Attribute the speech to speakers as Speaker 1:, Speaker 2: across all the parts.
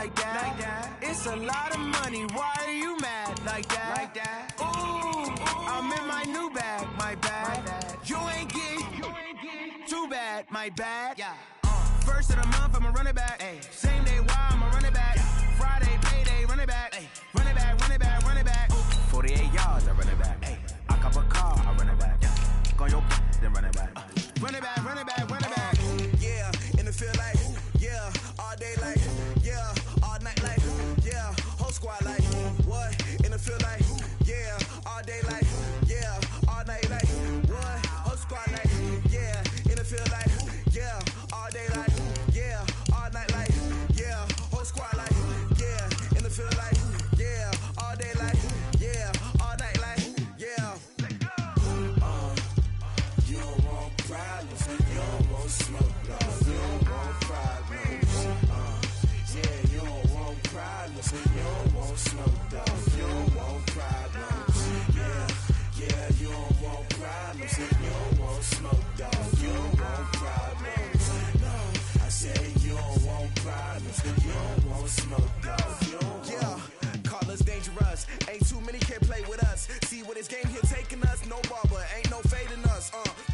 Speaker 1: like that. It's a lot of money, why are you mad like that? Ooh, I'm in my new bag, my bad. You ain't get too bad, my bad. First of the month, I'ma run it back. Same day, why I'ma run it back. Friday, payday, run it back. Run it back, run it back, run it back. 48 yards, I run it back. I cop a car, I run it back. Go on your then run it back. Run it back, run it back, run it back.
Speaker 2: Yeah, in the field like, yeah, all day like, yeah, all night like, yeah, whole squad like, what? In the field like, yeah, all day like, yeah, all night like, what? Whole squad like, yeah, in the field like, yeah, all day like, yeah, all night like, yeah, whole squad like, yeah, in the field like, yeah, all day like, yeah, all night like, yeah. You don't want problems, you don't want smoke, no, you don't want problems. Yeah, you don't want problems, you don't want smoke, dog, you don't want problems. Yeah, you don't want problems, you don't want smoke, dog, you don't want problems. No, I said you don't want problems, you don't want smoke, dog, you don't want. Yeah, call us dangerous, ain't too many can play with us. See what this game here taking us, no barber, ain't no fading us.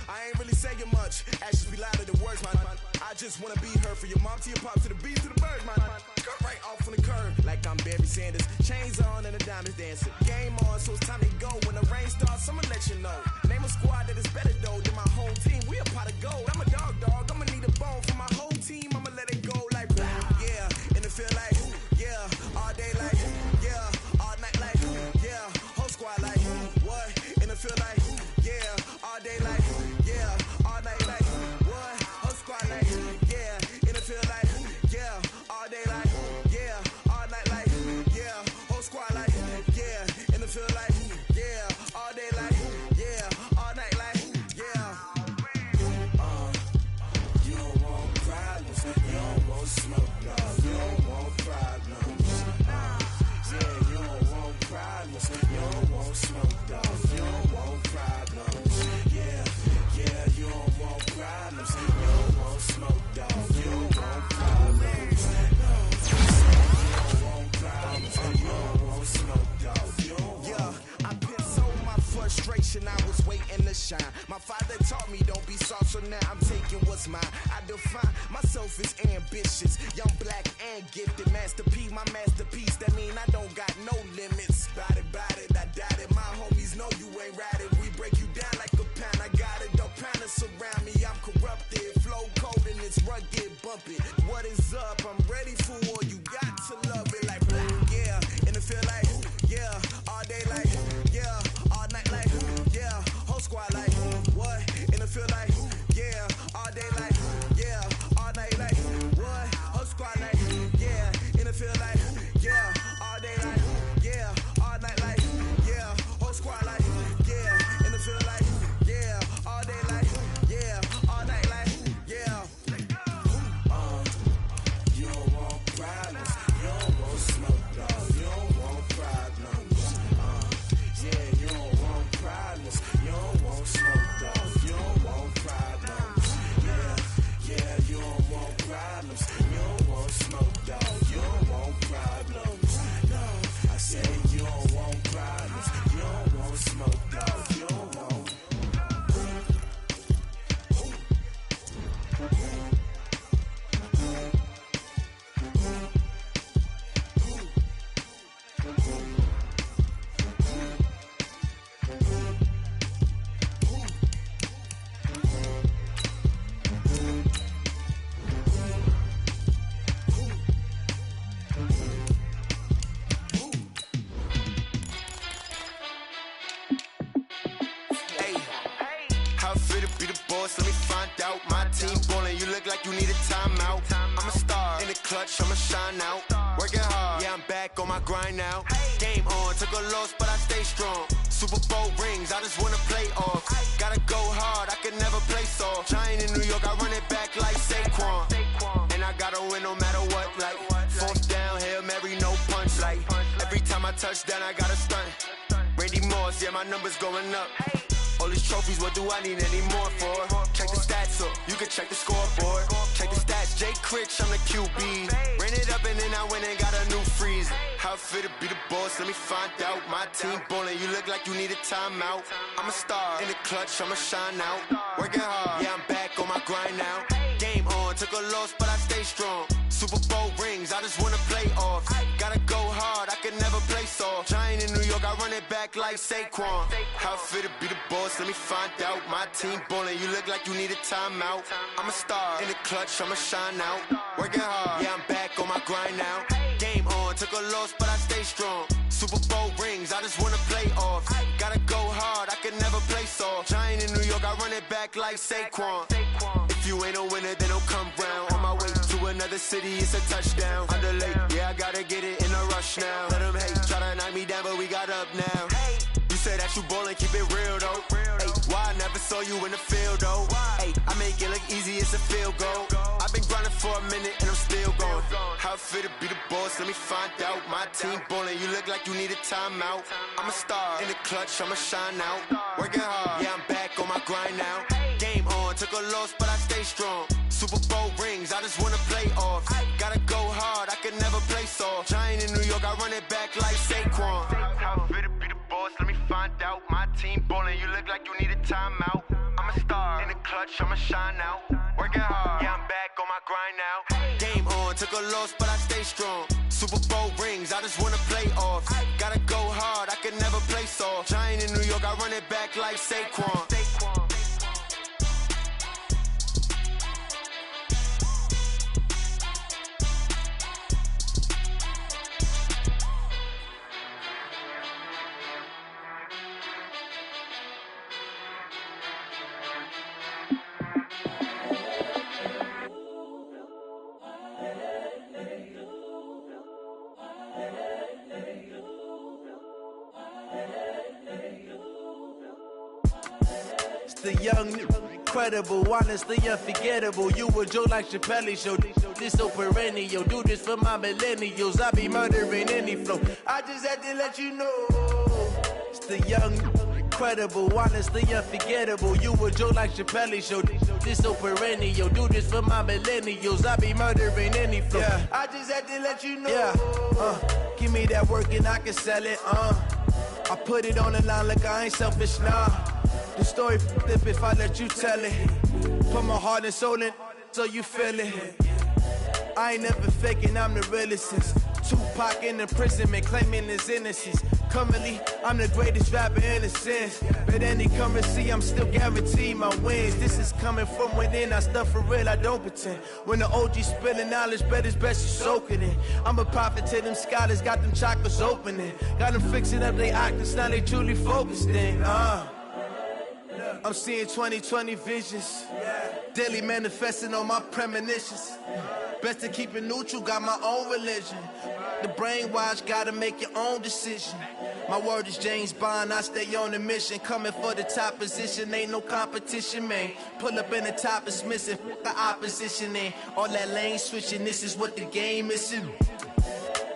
Speaker 2: I ain't really saying much, actions be louder than words, man. I just wanna be heard, for your mom to your pop, to the beat, to the bird, man. Cut right off on the curb, like I'm Barry Sanders. Chains on and the diamonds dancing. Game on, so it's time to go. When the rain starts, I'ma let you know. Name a squad that is better though than my whole team. We a pot of gold. I'm a dog, I'ma need a bone for my whole team. I'ma let it go like blah. Yeah, in the field like, yeah, all day like, yeah, all night like, yeah, whole squad like, what? In the field like, yeah, all day like, yeah, all night like, what? Whole squad like, yeah, in the field like, yeah, all day like, yeah, all night like, yeah, whole squad like, yeah, in the field like, yeah, all day like, yeah, all night like, yeah. You don't want problems, you don't want smoke, no, you don't want problems. Yeah, you don't want problems, you don't want smoke, dog, you don't want problems. Yeah, you don't want problems, you don't want smoke, dog, you don't want problems. No, you don't want problems, you don't want smoke, dog, you don't want. Yeah, I pissed so my frustration, I was waiting to shine. My father taught me don't be soft, so now I'm taking what's mine. I define myself as ambitious, young, black, and gifted. Master P, my masterpiece, that mean I don't got no limits. Bout it, I doubt it. My homies know you ain't ratted. We break you down like a pound. I got it, don't pound us around me. I'm corrupted, flow cold and it's rugged, bump it. What is up? I'm ready for war. You got to love it like blah. Yeah, in the field like, yeah, all day like, yeah, all night like, yeah, whole squad like, what? In the field like, yeah, all day like, yeah, all night like, what? Whole squad like, yeah, in the field like, yeah, all day like, yeah, all night like, yeah, whole squad like, yeah, in the field like, yeah, all day like, yeah, all night like, yeah. You don't want problems, you don't want smoke, dog, you don't want problems. Yeah, you don't want problems, you don't want smoke, dog, you don't want problems. Yeah, you don't want problems, you don't want smoke, dog, you don't want problems. No, I said you don't want problems, you don't want smoke, dog, you don't want.
Speaker 3: How fit to be the boss? Let me find out. My team ballin', you look like you need a timeout. I'm a star in the clutch, I'ma shine out. Working hard, yeah, I'm back on my grind now. Game on, took a loss, but I stay strong. Super Bowl rings, I just wanna play off. Gotta go hard, I can never play soft. Giant in New York, I run it back like Saquon. And I gotta win no matter what, like fourth down, Hail Mary, no punch. Like every time I touch down, I gotta stunt. Randy Moss, yeah, my numbers going up. All these trophies, what do I need any more for? Check the stats up, you can check the scoreboard. Check the stats, Jay Critch, I'm the QB. Ran it up and then I went and got a new freeze. How it feel to be the boss, let me find out. My team ballin', you look like you need a timeout. I'm a star, in the clutch, I'ma shine out. Working hard, yeah, I'm back on my grind now. Game on, took a loss, but I stay strong. Super Bowl rings, I just wanna play off. Gotta go hard, I can never play soft. Giant in New York, I run it back like Saquon. How it feel to be the boss, let me find out. My team ballin', you look like you need a timeout. I'm a star, in the clutch, I'ma shine out. Working hard, yeah, I'm back on my grind now. Game on, took a loss, but I stay strong. Super Bowl rings, I just wanna play off. Gotta go hard, I can never play soft. Giant in New York, I run it back like Saquon. If you ain't a winner, then don't come round. On my way to another city, it's a touchdown. Underlay, yeah, I gotta get it in a rush now. Let them hate, try to knock me down, but we got up now. You say that you ballin', keep it real though. Hey, why I never saw you in the field though? Hey, I make it look easy, it's a field goal. I've been grinding for a minute and I'm still going. How it feel to be the boss, let me find out. My team ballin', you look like you need a timeout. I'm a star, in the clutch, I'ma shine out. Working hard, yeah, I'm back on my grind now. Game on, took a loss, but I stay strong. Super Bowl rings, I just wanna play off. Gotta go hard, I can never play soft. Giant in New York, I run it back like Saquon. How it feel to be the boss, let me find out. My team ballin', you look like you need a timeout. I'm a star, in the clutch, I'ma shine out. Working hard, yeah, I'm back on my grind now. Game on, took a loss, but I stay strong. Super Bowl rings, I just wanna play off. Gotta go hard, I can never play soft. Giant in New York, I run it back like Saquon.
Speaker 1: The young, incredible, honestly unforgettable. You a Joe like Chappelle show. This so perennial. Do this for my millennials. I be murdering any flow. I just had to let you know. It's the young, incredible, honestly unforgettable. You a Joe like Chappelle show. This so perennial. Do this for my millennials. I be murdering any flow. Yeah. I just had to let you know. Yeah. Give me that work and I can sell it. I put it on the line like I ain't selfish, nah. The story flip if I let you tell it. Put my heart and soul in so you feel it. I ain't never faking, I'm the realest since Tupac in imprisonment, claiming his innocence. Currently, I'm the greatest rapper in a sense. But any currency, I'm still guaranteed my wins. This is coming from within, I stuff for real, I don't pretend. When the OG spilling knowledge, bet it's best you soak it in. I'm a prophet to them scholars, got them chakras opening. Got them fixing up they octaves, now they truly focused in. I'm seeing 2020 visions. Daily manifesting on my premonitions. Best to keep it neutral, got my own religion. The brainwash, gotta make your own decision. My word is James Bond, I stay on the mission. Coming for the top position, ain't no competition, man. Pull up in the top, it's missing, the opposition in. All that lane switching, this is what the game is.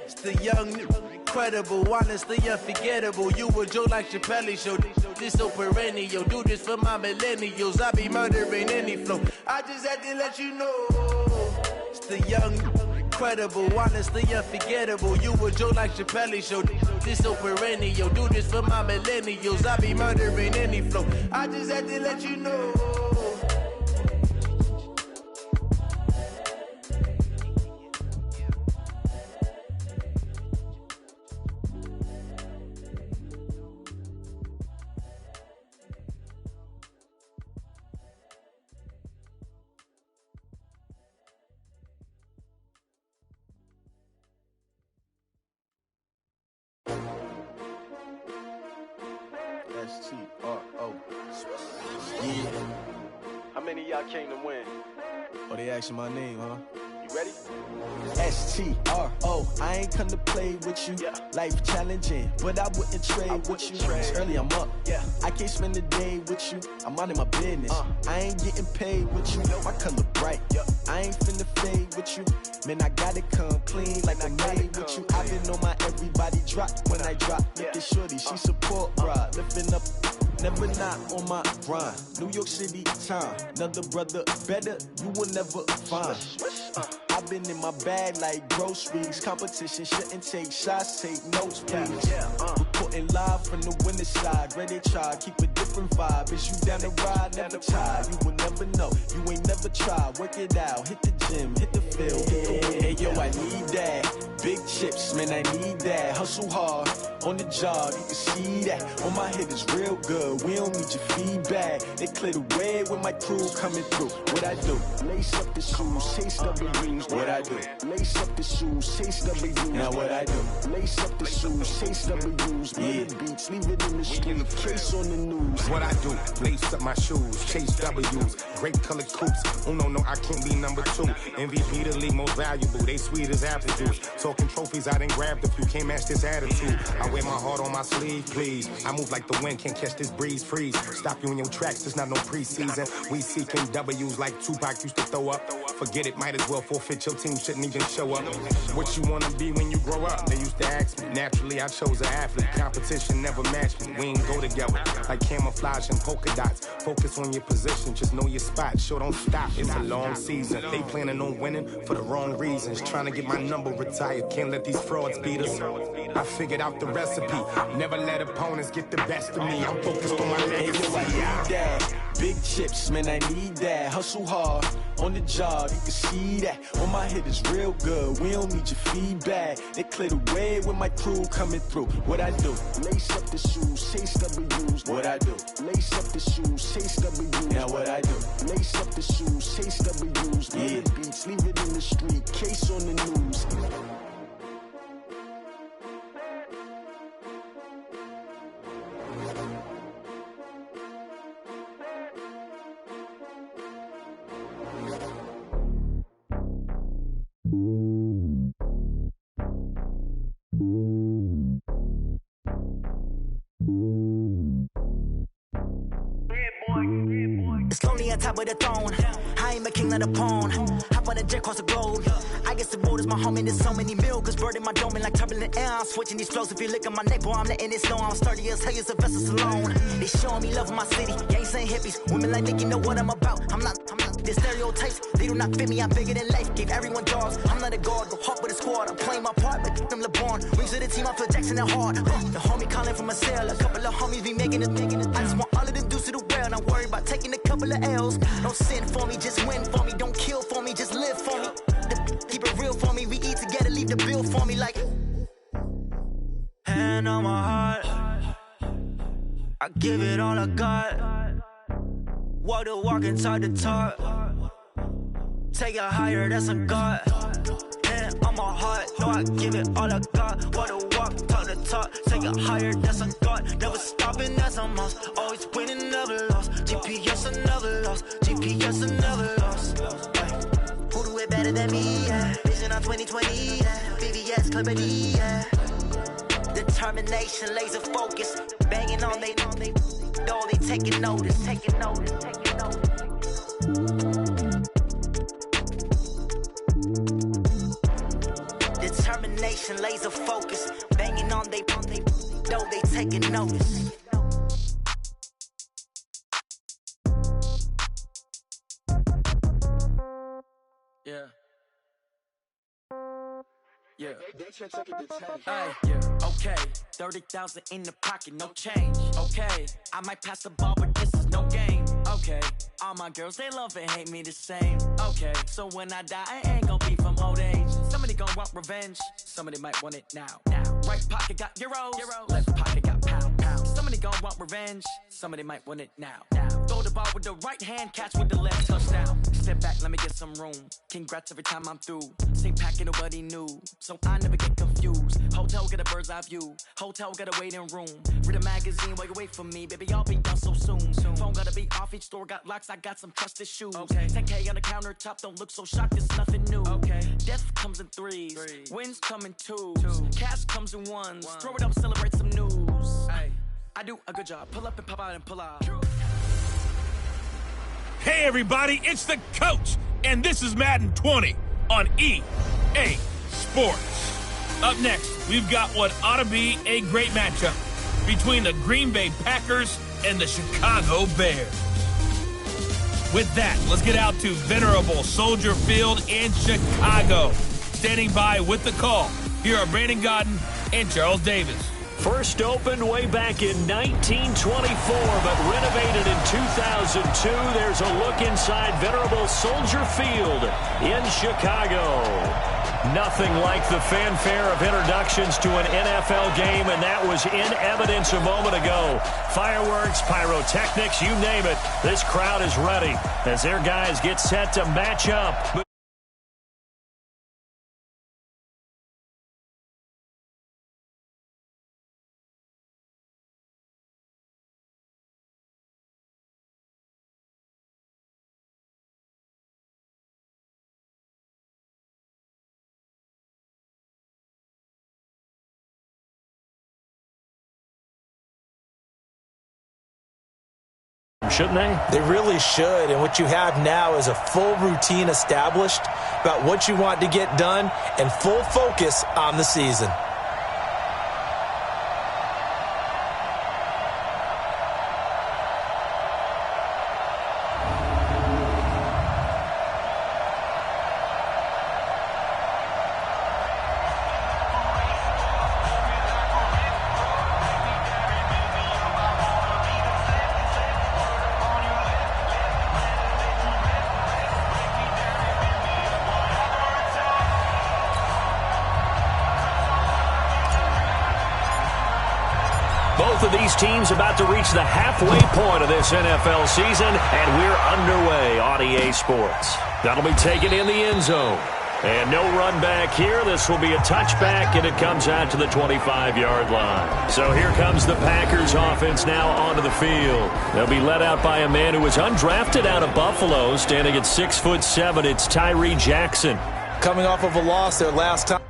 Speaker 1: It's the young, incredible, honestly unforgettable. You a Joe like Chappelle show. This so perennial. Do this for my millennials. I be murdering any flow. I just had to let you know. It's the young, incredible, honestly unforgettable. You a Joe like Chappelle show. This so perennial. Do this for my millennials. I be murdering any flow. I just had to let you know.
Speaker 4: S-T-R-O. Yeah. How many of y'all came to win?
Speaker 1: Oh, they asking my name, huh?
Speaker 4: You ready?
Speaker 5: S-T-R-O. I ain't come to play with you.
Speaker 4: Yeah.
Speaker 5: Life challenging, but I wouldn't trade with you. It's early, I'm up.
Speaker 4: Yeah.
Speaker 5: I can't spend the day with you. I'm out of my business. I ain't getting paid with you. My color bright.
Speaker 4: Yeah.
Speaker 5: I ain't finna fade with you. Man, I gotta come clean like I made with you. I've been on my everybody drop when I drop. Look at shorty, she support, bruh. Lifting up never not on my grind. New York City time, another brother better, you will never find. I've been in my bag like groceries. Competition shouldn't take shots, take notes, please. Reporting live from the winter side. Ready to try, keep a different vibe. Is you down the ride, never tired. You will never know, you ain't never tried. Work it out, hit the gym, hit the field. Hey yo, I need that. Big chips, man, I need that. Hustle hard, on the job, you can see that. On my head is real good, we don't need your feedback. They clear the way with my crew coming through. What I do? Lace up the shoes, chase W's. What I do? Lace up the shoes, chase W's. Now what I do? Lace up the shoes, chase W's. Yeah, beats, leave it in the street, case on the news.
Speaker 6: What I do? Lace up my shoes, chase W's. Great colored coops. Oh no, I can't be number 2. MVP the league most valuable. They sweet as apple juice. Talking trophies, I done grabbed a few. Can't match this attitude. I wear my heart on my sleeve, please. I move like the wind, can't catch this breeze. Freeze. Stop you in your tracks. There's not no preseason. We seeking W's like Tupac used to throw up. Forget it, might as well forfeit. Your team shouldn't even show up. What you wanna be when you grow up? They used to ask me. Naturally, I chose an athlete. Competition never matched me. We ain't go together like camouflage and polka dots. Focus on your position, just know your spot. Sure, don't stop. It's a long season. They planning on winning for the wrong reasons. Trying to get my number retired. Can't let these frauds beat us. I figured out the recipe. Never let opponents get the best of me. I'm focused on my legacy.
Speaker 5: I need that. Big chips, man, I need that. Hustle hard, on the job, you can see that. On my head is real good, we don't need your feedback. They clear the way with my crew coming through. What I do? Lace up the shoes, chase W's. What I do? Lace up the shoes, chase W's. Now what I do? Lace up the shoes, chase W's. Yeah, beats, leave it in the street, case on the news.
Speaker 7: It's lonely on top of the throne. I am a king, not a pawn. Hop on a jet across the globe. I guess the road is my home and there's so many milkers bird in my dome and like turbulent air. I'm switching these flows. If you look at my neck, boy, I'm letting it snow. I'm sturdy as hell as a vessel alone. They showing me love in my city. Gangs ain't hippies. Women like Nick, you know what I'm about. I'm not the stereotypes. They do not fit me. I'm bigger than life. Gave everyone dogs. I'm not a guard. Go hard with a squad. I'm playing my part, but them LeBron. Rings to the team. I feel Jackson and hard. The homie calling from a cell. A couple of homies be making it. I just want all of them dudes to do well. Not worry about taking a couple of L's. Don't sin for me, just win for me. Don't kill for me, just live for me. Keep it real for me. We eat together, leave the bill for me like. Hand on my heart, I give it all I got. Walk the walk inside the talk. Take it higher, that's a God. Hand on my heart, no, I give it all I got. Walk the walk, talk the talk. Take it higher, that's a God. Never stopping, that's a must. Always winning, never lost. GPS, I never lost. GPS, I never lost. Who do it better than me? Yeah. Vision on 2020. Yeah. VVS, Clarity. Yeah. Determination, laser focus. Banging on they know they taking notice. Taking notice. Taking notice. Determination, laser focus. Banging on they know they taking notice.
Speaker 8: Yeah. Yeah. Hey, yeah. Okay. 30,000 in the pocket, no change. Okay. I might pass the ball, but this is no game. Okay. All my girls, they love and hate me the same. Okay. So when I die, I ain't gonna be from old age. Somebody gonna want revenge. Somebody might want it now. Right pocket got euros. Left pocket got pound. Somebody gonna want revenge. Somebody might want it now. Throw the ball with the right hand, catch with the left, touchdown. Step back, let me get some room. Congrats every time I'm through. Same packet, nobody knew, so I never get confused. Hotel got a bird's eye view. Hotel got a waiting room. Read a magazine while you wait for me, baby. I'll be done so soon. Phone gotta be off. Each store got locks. I got some trusted shoes. Okay. 10K on the countertop. Don't look so shocked. It's nothing new. Okay. Death comes in threes. Wins come in twos. Cash comes in ones. Throw it up, celebrate some news. Hey. I do a good job. Pull up and pop out and pull out.
Speaker 9: Hey everybody, it's the coach, and this is Madden 20 on EA Sports. Up next, we've got what ought to be a great matchup between the Green Bay Packers and the Chicago Bears. With that, let's get out to venerable Soldier Field in Chicago. Standing by with the call, here are Brandon Gaudin and Charles Davis.
Speaker 10: First opened way back in 1924, but renovated in 2002. There's a look inside venerable Soldier Field in Chicago. Nothing like the fanfare of introductions to an NFL game, and that was in evidence a moment ago. Fireworks, pyrotechnics, you name it. This crowd is ready as their guys get set to match up. Shouldn't they?
Speaker 11: They really should. And what you have now is a full routine established about what you want to get done and full focus on the season.
Speaker 10: Both of these teams about to reach the halfway point of this NFL season, and we're underway on EA Sports. That'll be taken in the end zone. And no run back here. This will be a touchback, and it comes out to the 25-yard line. So here comes the Packers offense now onto the field. They'll be led out by a man who was undrafted out of Buffalo, standing at 6'7". It's Tyree Jackson.
Speaker 11: Coming off of a loss their last time.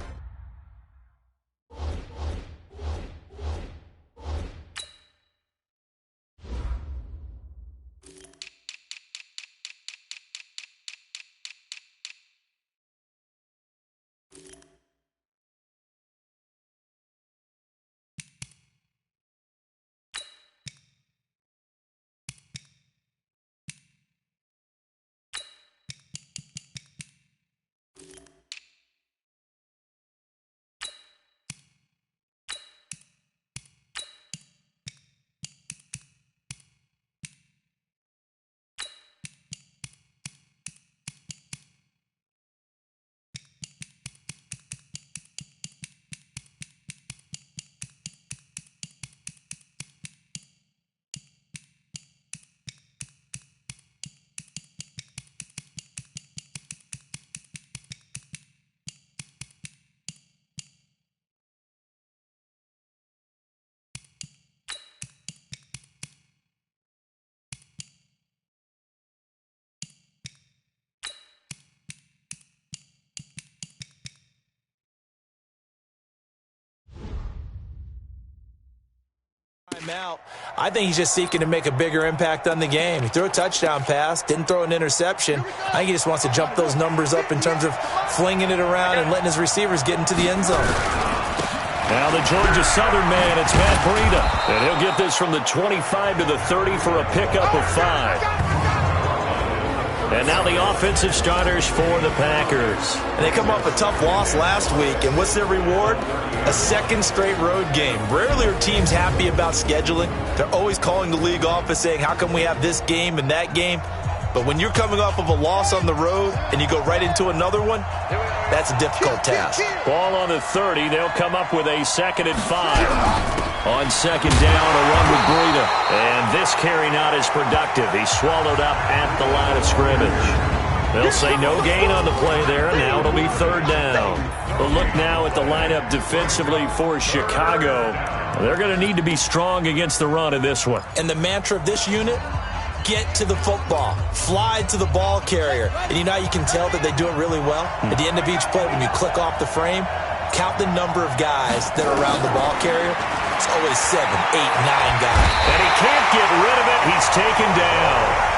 Speaker 11: Out. I think he's just seeking to make a bigger impact on the game. He threw a touchdown pass, didn't throw an interception. I think he just wants to jump those numbers up in terms of flinging it around and letting his receivers get into the end zone.
Speaker 10: Now the Georgia Southern man, it's Matt Breida. And he'll get this from the 25 to the 30 for a pickup of 5. And now the offensive starters for the Packers.
Speaker 11: And they come off a tough loss last week. And what's their reward? A second straight road game. Rarely are teams happy about scheduling. They're always calling the league office saying, how come we have this game and that game? But when you're coming off of a loss on the road and you go right into another one, that's a difficult task.
Speaker 10: Ball on the 30. They'll come up with a 2nd and 5. On 2nd down, a run with Breida. And this carry not as productive. He's swallowed up at the line of scrimmage. They'll say no gain on the play there. Now it'll be 3rd down. But look now at the lineup defensively for Chicago. They're going to need to be strong against the run in this one.
Speaker 11: And the mantra of this unit, get to the football. Fly to the ball carrier. And you know how you can tell that they do it really well? At the end of each play, when you click off the frame, count the number of guys that are around the ball carrier. It's always 7, 8, 9 guys.
Speaker 10: And he can't get rid of it. He's taken down.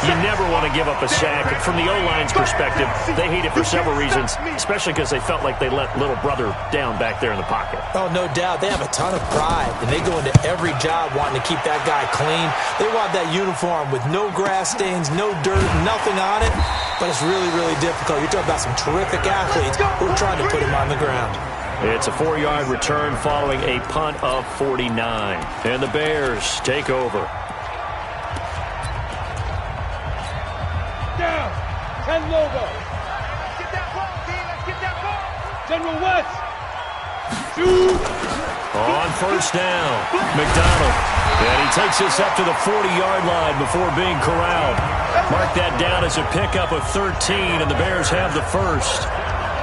Speaker 10: You never want to give up a sack. And from the O-line's perspective, they hate it for several reasons, especially because they felt like they let little brother down back there in the pocket.
Speaker 11: Oh, no doubt. They have a ton of pride, and they go into every job wanting to keep that guy clean. They want that uniform with no grass stains, no dirt, nothing on it. But it's really, really difficult. You're talking about some terrific athletes who are trying to put him on the ground.
Speaker 10: It's a 4-yard return following a punt of 49. And the Bears take over.
Speaker 12: Down. 10 Lobo. Let's get that ball, D. Let's get that ball. General West. Shoot.
Speaker 10: On first down, McDonald. And he takes us up to the 40-yard line before being corralled. Mark that down as a pickup of 13, and the Bears have the first.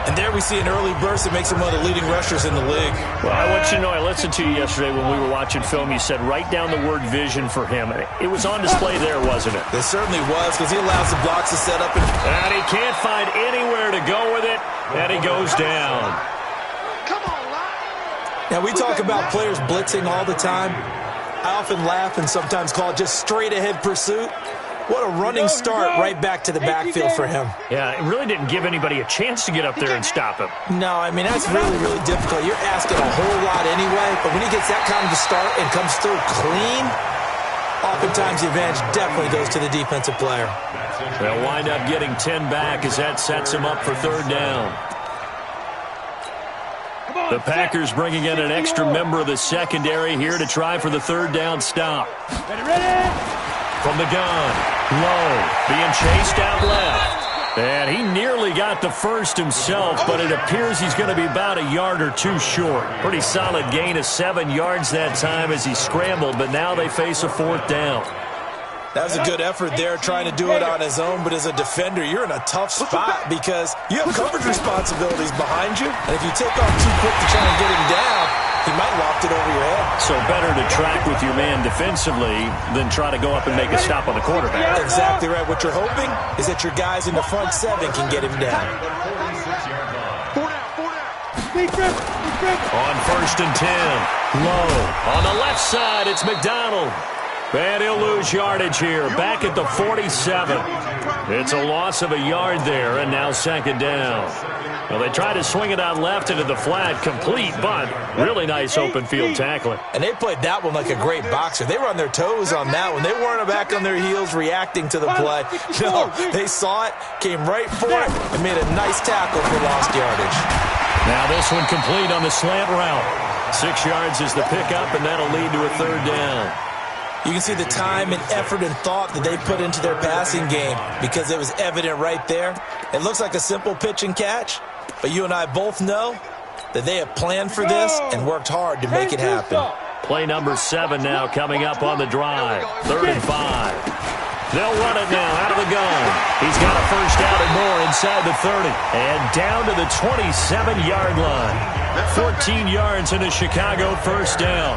Speaker 11: And there we see an early burst that makes him one of the leading rushers in the league.
Speaker 10: Well, I want you to know, I listened to you yesterday when we were watching film. You said write down the word vision for him. It was on display there, wasn't it?
Speaker 11: It certainly was, because he allows the blocks to set up.
Speaker 10: And he can't find anywhere to go with it, and he goes down.
Speaker 12: Come on, Lion.
Speaker 11: Now, we talk about players blitzing all the time. I often laugh and sometimes call it just straight-ahead pursuit. What a running start right back to the backfield for him.
Speaker 10: Yeah, it really didn't give anybody a chance to get up there and stop him.
Speaker 11: No, I mean, that's really, really difficult. You're asking a whole lot anyway, but when he gets that kind of a start and comes through clean, oftentimes the advantage definitely goes to the defensive player.
Speaker 10: They'll wind up getting 10 back as that sets him up for third down. The Packers bringing in an extra member of the secondary here to try for the third down stop.
Speaker 12: Ready?
Speaker 10: From the gun, Lowe being chased out left. And he nearly got the first himself, but it appears he's going to be about a yard or two short. Pretty solid gain of 7 yards that time as he scrambled, but now they face a fourth down.
Speaker 11: That was a good effort there, trying to do it on his own, but as a defender, you're in a tough spot because you have coverage responsibilities behind you, and if you take off too quick to try and get him down, he might loft it over your head.
Speaker 10: So better to track with your man defensively than try to go up and make a stop on the quarterback.
Speaker 11: Exactly right. What you're hoping is that your guys in the front 7 can get him down.
Speaker 10: On first and 10, Lowe. On the left side, it's McDonald. And he'll lose yardage here, back at the 47. It's a loss of a yard there, and now second down. Well, they try to swing it out left into the flat, complete, but really nice open field tackling.
Speaker 11: And they played that one like a great boxer. They were on their toes on that one. They weren't back on their heels reacting to the play. No, they saw it, came right for it, and made a nice tackle for lost yardage.
Speaker 10: Now this one complete on the slant route. 6 yards is the pickup, and that'll lead to a third down.
Speaker 11: You can see the time and effort and thought that they put into their passing game because it was evident right there. It looks like a simple pitch and catch, but you and I both know that they have planned for this and worked hard to make it happen.
Speaker 10: Play number 7 now coming up on the drive. 3rd and 5. They'll run it now out of the gun. He's got a first down and more inside the 30. And down to the 27-yard line. 14 yards in a Chicago first down.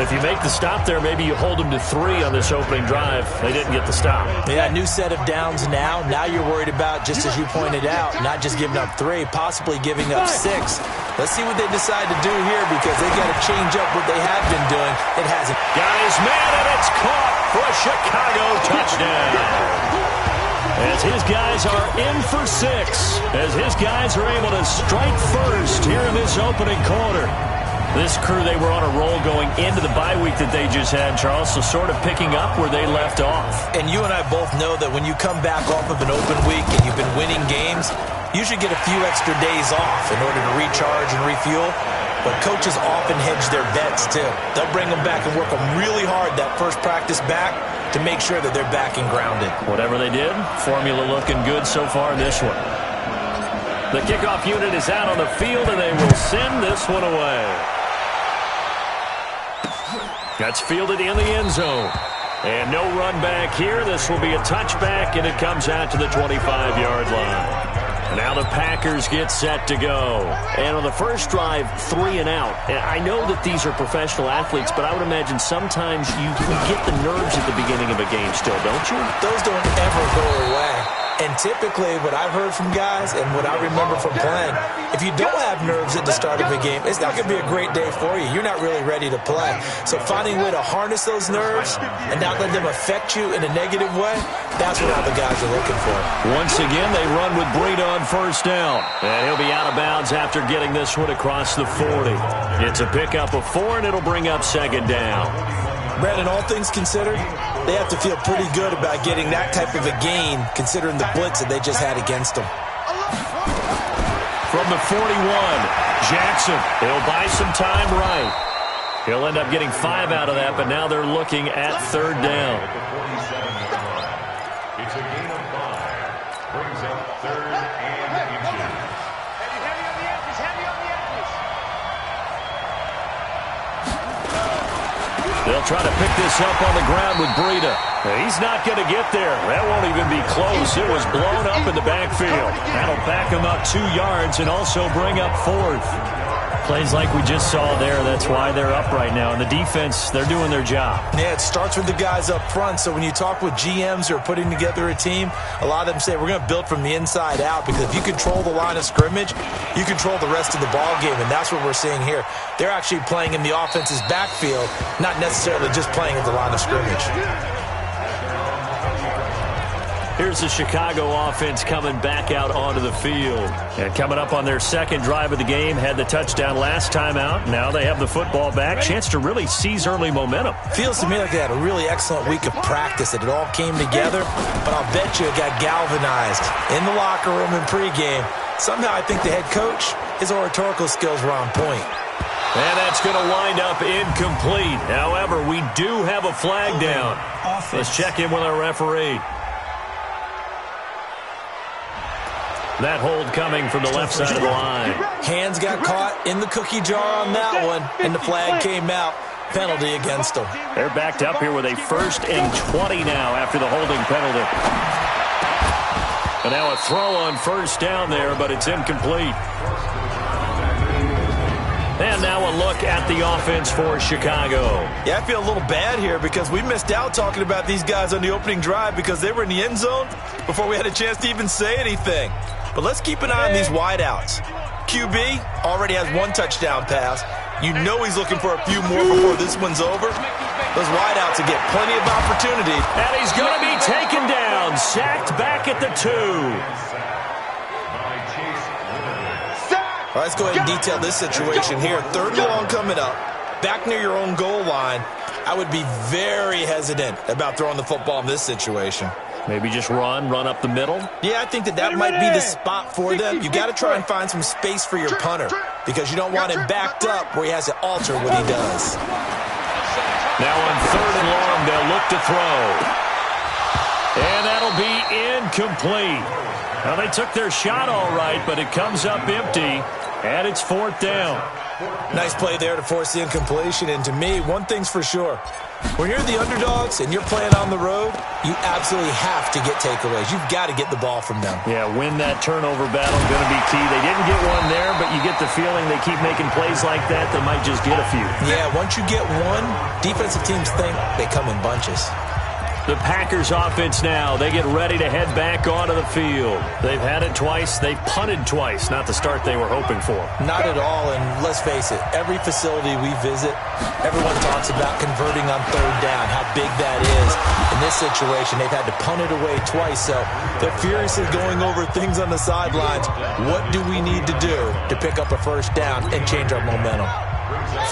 Speaker 10: If you make the stop there, maybe you hold them to 3 on this opening drive. They didn't get the stop.
Speaker 11: Yeah, new set of downs now. Now you're worried about, just as you pointed out, not just giving up 3, possibly giving up 6. Let's see what they decide to do here because they got to change up what they have been doing. It hasn't.
Speaker 10: Got his man, and it's caught for a Chicago touchdown. As his guys are in for 6. As his guys are able to strike first here in this opening quarter. This crew, they were on a roll going into the bye week that they just had, Charles, so sort of picking up where they left off.
Speaker 11: And you and I both know that when you come back off of an open week and you've been winning games, you should get a few extra days off in order to recharge and refuel. But coaches often hedge their bets, too. They'll bring them back and work them really hard that first practice back to make sure that they're back and grounded.
Speaker 10: Whatever they did, formula looking good so far in this one. The kickoff unit is out on the field, and they will send this one away. That's fielded in the end zone. And no run back here. This will be a touchback, and it comes out to the 25-yard line. Now the Packers get set to go. And on the first drive, 3 and out. And I know that these are professional athletes, but I would imagine sometimes you get the nerves at the beginning of a game still, don't you?
Speaker 11: Those don't ever go away. And typically what I've heard from guys and what I remember from playing, if you don't have nerves at the start of a game, it's not going to be a great day for you. You're not really ready to play. So finding a way to harness those nerves and not let them affect you in a negative way, that's what all the guys are looking for.
Speaker 10: Once again, they run with Breida on first down. And he'll be out of bounds after getting this one across the 40. It's a pickup of 4, and it'll bring up second down.
Speaker 11: Brandon, all things considered, they have to feel pretty good about getting that type of a gain, considering the blitz that they just had against them.
Speaker 10: From the 41, Jackson. He'll buy some time right. He'll end up getting 5 out of that, but now they're looking at third down.
Speaker 13: It's a gain of 5. Brings up third and inches.
Speaker 12: Heavy on the edges, heavy on the edges.
Speaker 10: They'll try to pick this up on the ground with Breida. He's not going to get there. That won't even be close. It was blown up in the backfield. That'll back him up 2 yards and also bring up 4th.
Speaker 9: Plays like we just saw there. That's why they're up right now. And the defense, they're doing their job.
Speaker 11: Yeah, it starts with the guys up front. So when you talk with GMs who are putting together a team, a lot of them say we're going to build from the inside out, because if you control the line of scrimmage, you control the rest of the ball game, and that's what we're seeing here. They're actually playing in the offense's backfield, not necessarily just playing at the line of scrimmage.
Speaker 10: Here's the Chicago offense coming back out onto the field.
Speaker 9: And coming up on their second drive of the game, had the touchdown last time out. Now they have the football back. Chance to really seize early momentum.
Speaker 11: Feels to me like they had a really excellent week of practice. It all came together, but I'll bet you it got galvanized in the locker room in pregame. Somehow I think the head coach, his oratorical skills were on point.
Speaker 10: And that's going to wind up incomplete. However, we do have a flag down. Let's check in with our referee. That hold coming from the left side of the line.
Speaker 11: Hands got caught in the cookie jar on that one, and the flag came out. Penalty against them.
Speaker 10: They're backed up here with a 1st and 20 now after the holding penalty. And now a throw on first down there, but it's incomplete. And now a look at the offense for Chicago.
Speaker 11: Yeah, I feel a little bad here because we missed out talking about these guys on the opening drive because they were in the end zone before we had a chance to even say anything. But let's keep an eye on these wideouts. QB already has 1 touchdown pass. You know he's looking for a few more before this one's over. Those wideouts will get plenty of opportunity.
Speaker 10: And he's going to be taken down, sacked back at the 2.
Speaker 11: All right, let's go ahead and detail this situation here. 3rd and long coming up, back near your own goal line. I would be very hesitant about throwing the football in this situation.
Speaker 10: Maybe just run up the middle?
Speaker 11: Yeah, I think that might be the spot for them. You got to try and find some space for your punter because you don't want him backed up where he has to alter what he does.
Speaker 10: Now on 3rd and long, they'll look to throw. And that'll be incomplete. Now, they took their shot all right, but it comes up empty, and it's 4th down.
Speaker 11: Nice play there to force the incompletion. And to me, one thing's for sure. When you're the underdogs and you're playing on the road, you absolutely have to get takeaways. You've got to get the ball from them.
Speaker 10: Yeah, win that turnover battle is going to be key. They didn't get one there, but you get the feeling they keep making plays like that, they might just get a few.
Speaker 11: Yeah, once you get one, defensive teams think they come in bunches.
Speaker 10: The Packers offense now, they get ready to head back onto the field. They've had it twice. They've punted twice. Not the start they were hoping for.
Speaker 11: Not at all, and let's face it, every facility we visit, everyone talks about converting on 3rd down, how big that is. In this situation, they've had to punt it away twice, so they're furiously going over things on the sidelines. What do we need to do to pick up a 1st down and change our momentum?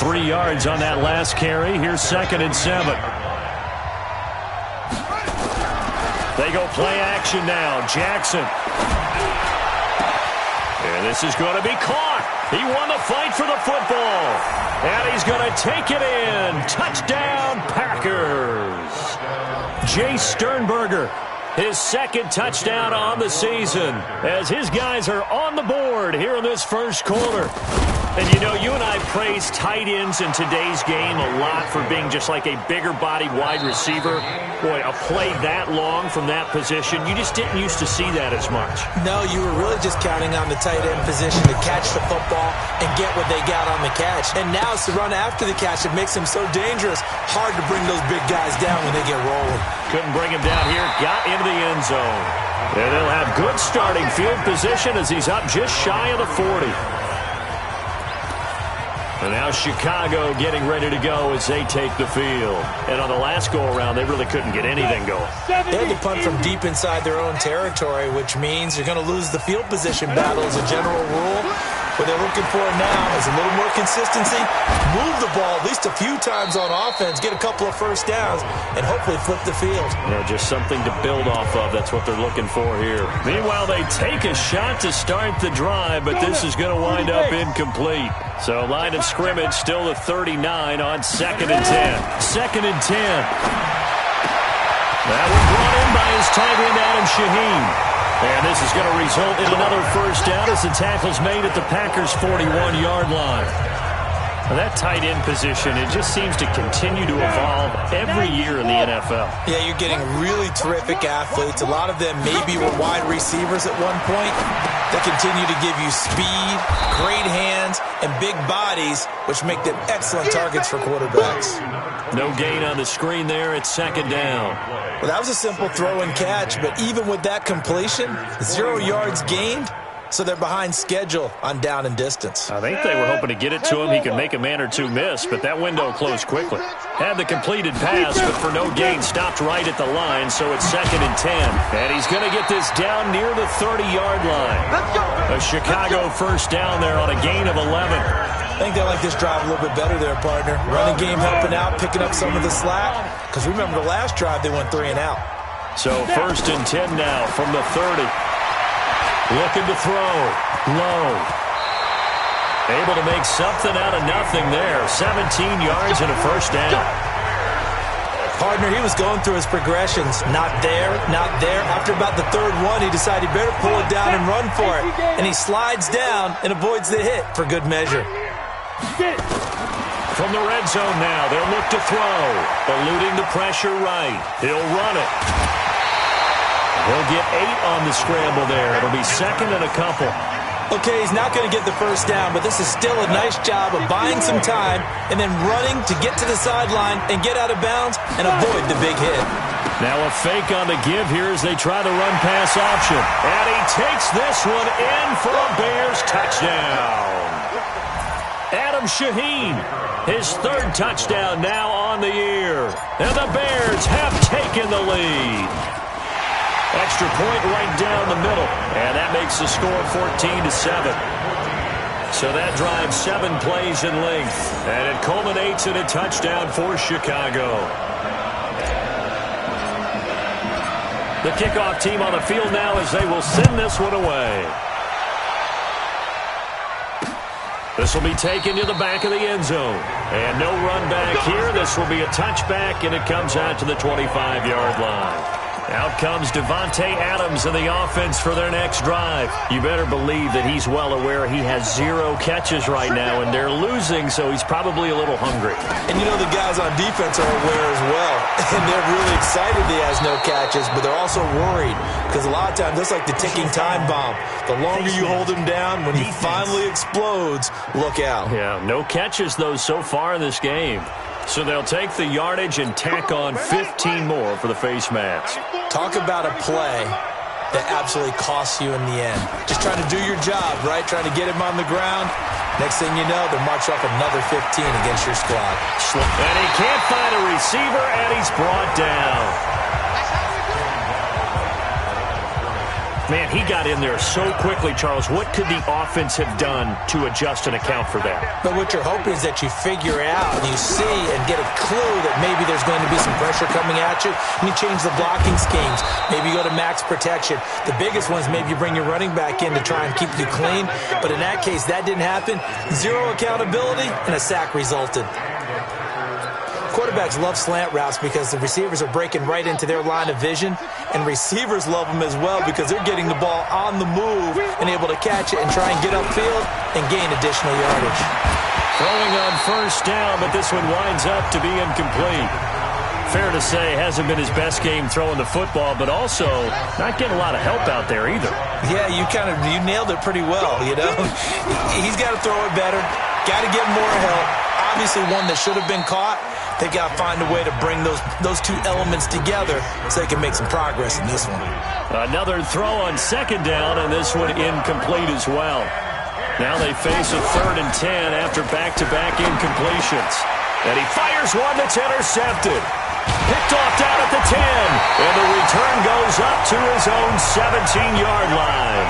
Speaker 10: 3 yards on that last carry. Here's 2nd and 7. They go play action now. Jackson. And this is going to be caught. He won the fight for the football. And he's going to take it in. Touchdown, Packers. Jay Sternberger, his 2nd touchdown on the season, as his guys are on the board here in this 1st quarter. And, you know, you and I praise tight ends in today's game a lot for being just like a bigger-bodied wide receiver. Boy, a play that long from that position, you just didn't used to see that as much.
Speaker 11: No, you were really just counting on the tight end position to catch the football and get what they got on the catch. And now it's the run after the catch that makes him so dangerous. Hard to bring those big guys down when they get rolling.
Speaker 10: Couldn't bring him down here. Got into the end zone. And they'll have good starting field position as he's up just shy of the 40. And now Chicago getting ready to go as they take the field. And on the last go-around, they really couldn't get anything going.
Speaker 11: They had to punt from deep inside their own territory, which means you're going to lose the field position battle as a general rule. What they're looking for now is a little more consistency, move the ball at least a few times on offense, get a couple of first downs, and hopefully flip the field.
Speaker 10: Yeah, just something to build off of. That's what they're looking for here. Meanwhile, they take a shot to start the drive, but this is going to wind up incomplete. So line of scrimmage still the 39 on 2nd and 10. 2nd and 10. That was brought in by his tight end, Adam Shaheen. And this is going to result in another first down as the tackle's made at the Packers' 41-yard line. Now that tight end position, it just seems to continue to evolve every year in the NFL.
Speaker 11: Yeah, you're getting really terrific athletes. A lot of them maybe were wide receivers at one point. They continue to give you speed, great hands, and big bodies, which make them excellent targets for quarterbacks.
Speaker 10: No gain on the screen there. It's 2nd down.
Speaker 11: Well, that was a simple throw and catch, but even with that completion, 0 yards gained, so they're behind schedule on down and distance.
Speaker 10: I think they were hoping to get it to him. He could make a man or two miss, but that window closed quickly. Had the completed pass, but for no gain, stopped right at the line, so it's 2nd and 10. And he's going to get this down near the 30-yard line. A Chicago first down there on a gain of 11.
Speaker 11: I think they like this drive a little bit better there, partner. Running game helping out, picking up some of the slack. Because remember the last drive, they went 3 and out.
Speaker 10: So 1st and 10 now from the 30. Looking to throw. Low. Able to make something out of nothing there. 17 yards and a first down.
Speaker 11: Partner, he was going through his progressions. Not there, not there. After about the 3rd one, he decided he better pull it down and run for it. And he slides down and avoids the hit for good measure.
Speaker 10: From the red zone now, they'll look to throw. Eluding the pressure right. He'll run it. He'll get 8 on the scramble there. It'll be 2nd and a couple.
Speaker 11: Okay, he's not going to get the first down, but this is still a nice job of buying some time and then running to get to the sideline and get out of bounds and avoid the big hit.
Speaker 10: Now a fake on the give here as they try to run pass option. And he takes this one in for a Bears touchdown. Adam Shaheen, his 3rd touchdown now on the year. And the Bears have taken the lead. Extra point right down the middle. And that makes the score 14-7. So that drives 7 plays in length. And it culminates in a touchdown for Chicago. The kickoff team on the field now as they will send this one away. This will be taken to the back of the end zone. And no run back here. This will be a touchback, and it comes out to the 25-yard line. Out comes Davante Adams in the offense for their next drive. You better believe that he's well aware he has 0 catches right now, and they're losing, so he's probably a little hungry.
Speaker 11: And you know the guys on defense are aware as well. And they're really excited he has no catches, but they're also worried because a lot of times that's like the ticking time bomb. The longer you hold him down, when he finally explodes, look out.
Speaker 10: Yeah, no catches, though, so far in this game. So they'll take the yardage and tack on 15 more for the face mask.
Speaker 11: Talk about a play that absolutely costs you in the end. Just trying to do your job, right? Trying to get him on the ground. Next thing you know, they'll march off another 15 against your squad.
Speaker 10: And he can't find a receiver, and he's brought down. Man, he got in there so quickly, Charles. What could the offense have done to adjust and account for that?
Speaker 11: But what you're hoping is that you figure out and you see and get a clue that maybe there's going to be some pressure coming at you, and you change the blocking schemes. Maybe you go to max protection. The biggest ones, maybe you bring your running back in to try and keep you clean. But in that case, that didn't happen. 0 accountability, and a sack resulted. Quarterbacks love slant routes because the receivers are breaking right into their line of vision, and receivers love them as well because they're getting the ball on the move and able to catch it and try and get upfield and gain additional yardage.
Speaker 10: Throwing on first down, but this one winds up to be incomplete. Fair to say, hasn't been his best game throwing the football, but also not getting a lot of help out there either.
Speaker 11: Yeah, you nailed it pretty well, you know. He's got to throw it better, got to get more help. Obviously one that should have been caught, They got to find a way to bring those two elements together so they can make some progress in this one.
Speaker 10: Another throw on second down, and this one incomplete as well. Now they face a 3rd and 10 after back-to-back incompletions. And he fires one that's intercepted. Picked off down at the 10, and the return goes up to his own 17-yard line.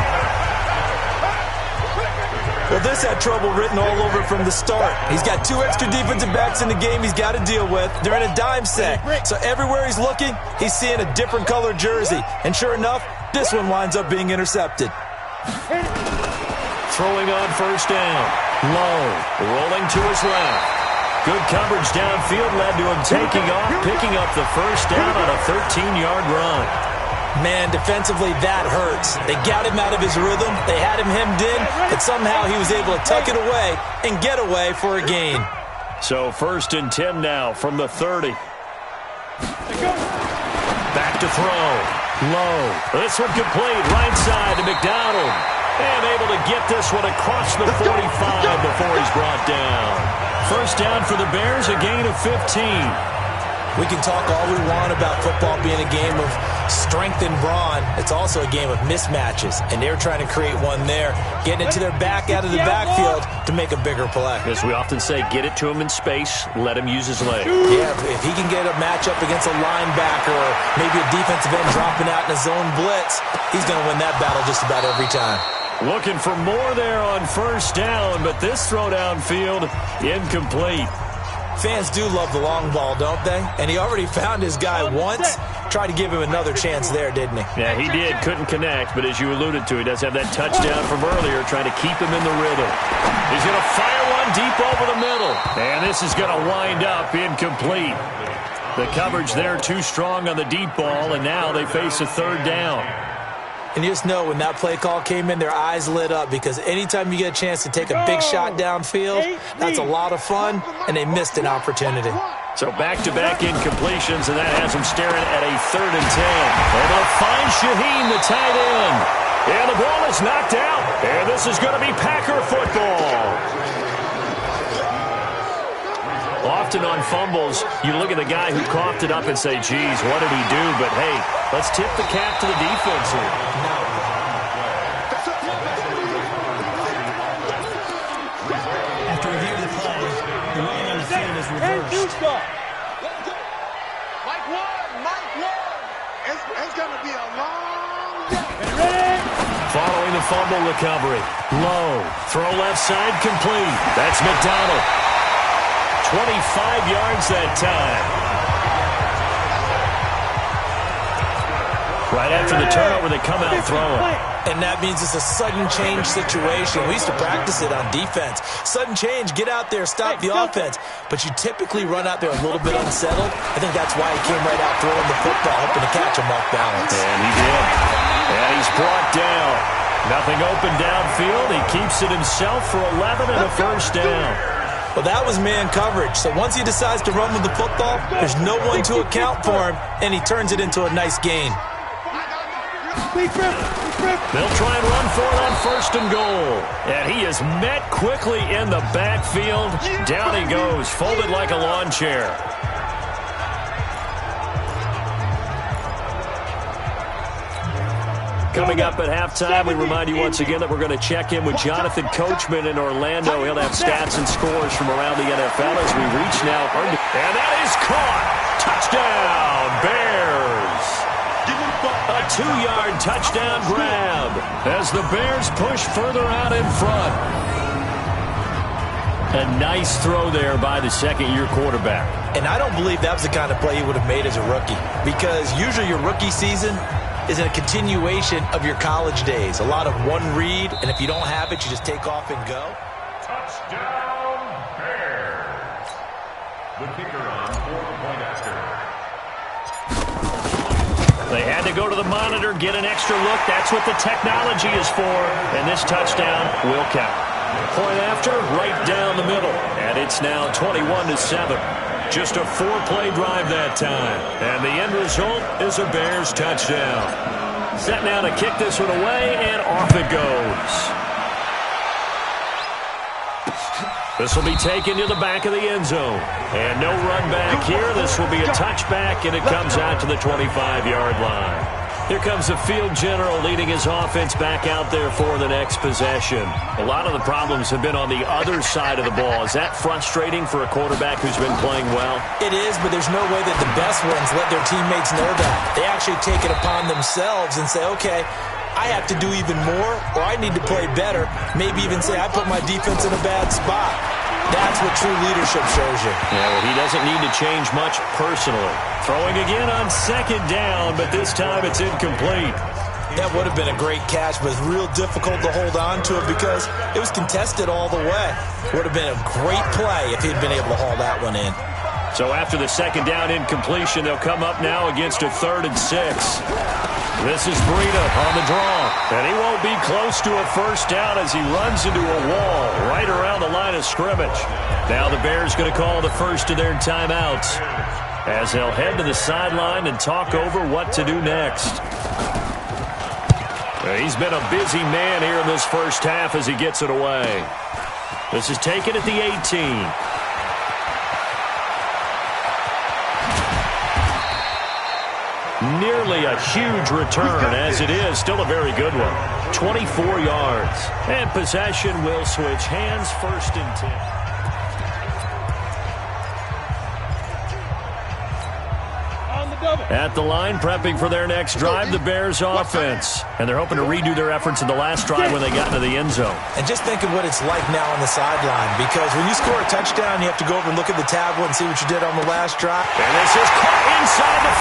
Speaker 11: Well, this had trouble written all over from the start. He's got 2 extra defensive backs in the game he's got to deal with. They're in a dime set, so everywhere he's looking, he's seeing a different color jersey. And sure enough, this one winds up being intercepted.
Speaker 10: Throwing on first down. Low, rolling to his left. Good coverage downfield led to him taking off, picking up the first down on a 13-yard run.
Speaker 11: Man, defensively, that hurts. They got him out of his rhythm. They had him hemmed in, but somehow he was able to tuck it away and get away for a gain.
Speaker 10: So 1st and 10 now from the 30. Back to throw. Low. This one complete. Right side to McDonald. And able to get this one across the 45 before he's brought down. First down for the Bears, a gain of 15.
Speaker 11: We can talk all we want about football being a game of strength and brawn. It's also a game of mismatches, and they're trying to create one there, getting it to their back out of the backfield to make a bigger play.
Speaker 10: As we often say, get it to him in space, let him use his leg.
Speaker 11: Yeah, if he can get a matchup against a linebacker or maybe a defensive end dropping out in a zone blitz, he's going to win that battle just about every time.
Speaker 10: Looking for more there on first down, but this throw downfield, incomplete.
Speaker 11: Fans do love the long ball, don't they? And he already found his guy once. Tried to give him another chance there, didn't he?
Speaker 10: Yeah, he did. Couldn't connect, but as you alluded to, he does have that touchdown from earlier, trying to keep him in the rhythm. He's going to fire one deep over the middle. And this is going to wind up incomplete. The coverage there too strong on the deep ball, and now they face a 3rd down.
Speaker 11: And you just know when that play call came in, their eyes lit up, because anytime you get a chance to take a big shot downfield, that's a lot of fun, and they missed an opportunity.
Speaker 10: So back-to-back incompletions, and that has them staring at a 3rd and 10. Able to find Shaheen, the tight end. And the ball is knocked out, and this is going to be Packer football. Often on fumbles, you look at the guy who coughed it up and say, geez, what did he do? But, hey, let's tip the cap to the defense here.
Speaker 14: After review of the play, the running on the field is reversed.
Speaker 2: Mike one. It's going to be a long day.
Speaker 10: Following the fumble recovery. Low. Throw left side complete. That's McDonald. 25 yards that time. Right after the turnover, they come out throwing.
Speaker 11: And that means it's a sudden change situation. We used to practice it on defense. Sudden change, get out there, stop the offense. But you typically run out there a little bit unsettled. I think that's why he came right out throwing the football, hoping to catch him off balance.
Speaker 10: And he did. And he's brought down. Nothing open downfield. He keeps it himself for 11 and a first down.
Speaker 11: Well, that was man coverage. So once he decides to run with the football, there's no one to account for him, and he turns it into a nice gain.
Speaker 10: They'll try and run for it on 1st and goal. And he is met quickly in the backfield. Down he goes, folded like a lawn chair. Coming up at halftime, we remind you once again that we're going to check in with Jonathan Coachman in Orlando. He'll have stats and scores from around the NFL as we reach now. And that is caught. Touchdown, Bears. A 2-yard touchdown grab as the Bears push further out in front. A nice throw there by the second-year quarterback.
Speaker 11: And I don't believe that was the kind of play he would have made as a rookie, because usually your rookie season is a continuation of your college days. A lot of one read, and if you don't have it, you just take off and go.
Speaker 13: Touchdown, Bears. The kicker on 4-point after.
Speaker 10: They had to go to the monitor, get an extra look. That's what the technology is for. And this touchdown will count. Point after, right down the middle. And it's now 21-7. Just a 4-play drive that time. And the end result is a Bears touchdown. Set now to kick this one away, and off it goes. This will be taken to the back of the end zone. And no run back here. This will be a touchback, and it comes out to the 25-yard line. Here comes the field general leading his offense back out there for the next possession. A lot of the problems have been on the other side of the ball. Is that frustrating for a quarterback who's been playing well?
Speaker 11: It is, but there's no way that the best ones let their teammates know that. They actually take it upon themselves and say, okay, I have to do even more, or I need to play better. Maybe even say, I put my defense in a bad spot. That's what true leadership shows you.
Speaker 10: Yeah, well, he doesn't need to change much personally. Throwing again on second down, but this time it's incomplete.
Speaker 11: That would have been a great catch, but it's real difficult to hold on to it because it was contested all the way. Would have been a great play if he'd been able to haul that one in.
Speaker 10: So after the second down incompletion, they'll come up now against a 3rd and 6. This is Breida on the draw, and he won't be close to a first down as he runs into a wall right around the line of scrimmage. Now the Bears going to call the first of their timeouts as they'll head to the sideline and talk over what to do next. He's been a busy man here in this first half as he gets it away. This is taken at the 18. Nearly a huge return, as it is. Still a very good one. 24 yards. And possession will switch hands, 1st and 10. At the line, prepping for their next drive, the Bears offense. And they're hoping to redo their efforts in the last drive when they got into the end zone.
Speaker 11: And just think of what it's like now on the sideline, because when you score a touchdown, you have to go over and look at the tablet and see what you did on the last drive.
Speaker 10: And this is caught inside the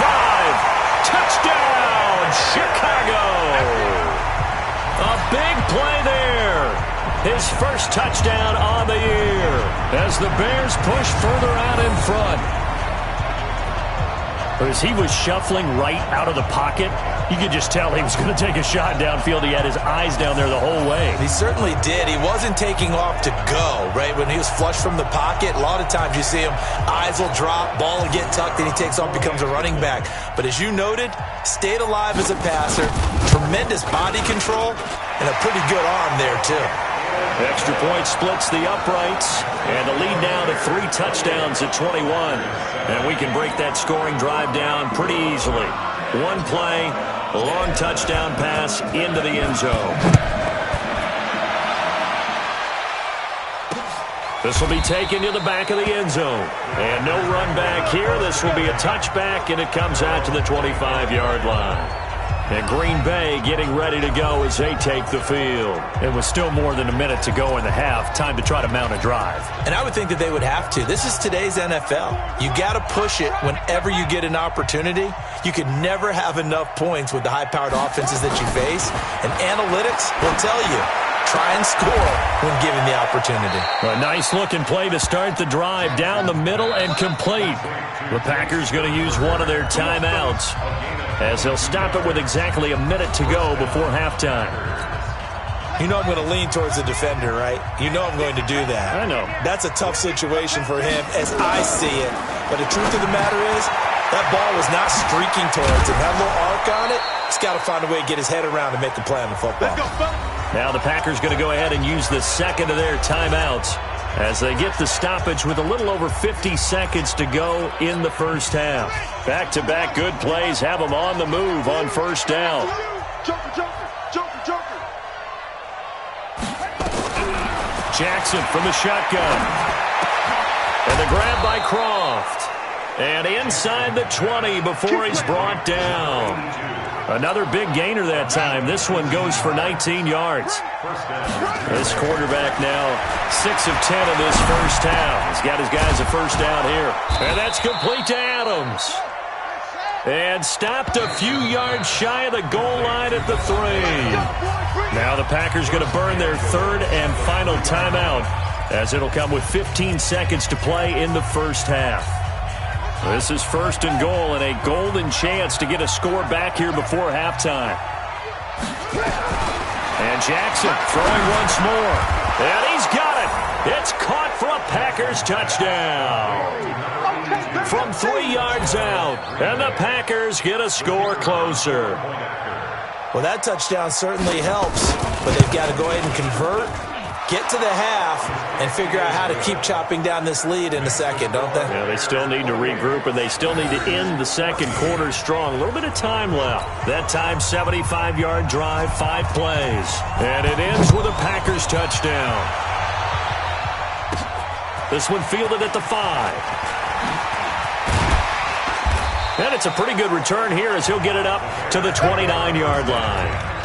Speaker 10: 5. Touchdown, Chicago! A big play there. His first touchdown on the year as the Bears push further out in front. As he was shuffling right out of the pocket, you could just tell he was going to take a shot downfield. He had his eyes down there the whole way.
Speaker 11: He certainly did. He wasn't taking off to go, right? When he was flush from the pocket, a lot of times you see him, eyes will drop, ball will get tucked, and he takes off, becomes a running back. But as you noted, stayed alive as a passer, tremendous body control, and a pretty good arm there, too.
Speaker 10: Extra point splits the uprights, and the lead now to 3 touchdowns at 21. And we can break that scoring drive down pretty easily. One play, a long touchdown pass into the end zone. This will be taken to the back of the end zone. And no run back here. This will be a touchback, and it comes out to the 25-yard line. And Green Bay getting ready to go as they take the field. It was still more than a minute to go in the half. Time to try to mount a drive.
Speaker 11: And I would think that they would have to. This is today's NFL. You got to push it whenever you get an opportunity. You can never have enough points with the high-powered offenses that you face. And analytics will tell you, try and score when given the opportunity.
Speaker 10: A nice-looking play to start the drive down the middle and complete. The Packers going to use one of their timeouts as they'll stop it with exactly a minute to go before halftime.
Speaker 11: You know I'm going to lean towards the defender, right? You know I'm going to do that.
Speaker 10: I know.
Speaker 11: That's a tough situation for him as I see it. But the truth of the matter is, that ball was not streaking towards him. Had a little arc on it. He's got to find a way to get his head around and make the play on the football.
Speaker 10: Now the Packers going to go ahead and use the second of their timeouts as they get the stoppage with a little over 50 seconds to go in the first half. Back-to-back good plays have them on the move on first down. Jackson from the shotgun. And the grab by Croft. And inside the 20 before he's brought down. Another big gainer that time. This one goes for 19 yards. This quarterback now 6 of 10 in this first half. He's got his guys a first down here. And that's complete to Adams. And stopped a few yards shy of the goal line at the 3. Now the Packers going to burn their third and final timeout as it'll come with 15 seconds to play in the first half. This is first and goal and a golden chance to get a score back here before halftime. And Jackson throwing once more. And he's got it. It's caught for a Packers touchdown. From 3 yards out. And the Packers get a score closer.
Speaker 11: Well, that touchdown certainly helps, but they've got to go ahead and convert get to the half and figure out how to keep chopping down this lead in the second, don't they?
Speaker 10: Yeah, they still need to regroup, and they still need to end the second quarter strong. A little bit of time left. That time, 75-yard drive, 5 plays. And it ends with a Packers touchdown. This one fielded at the 5. And it's a pretty good return here as he'll get it up to the 29-yard line.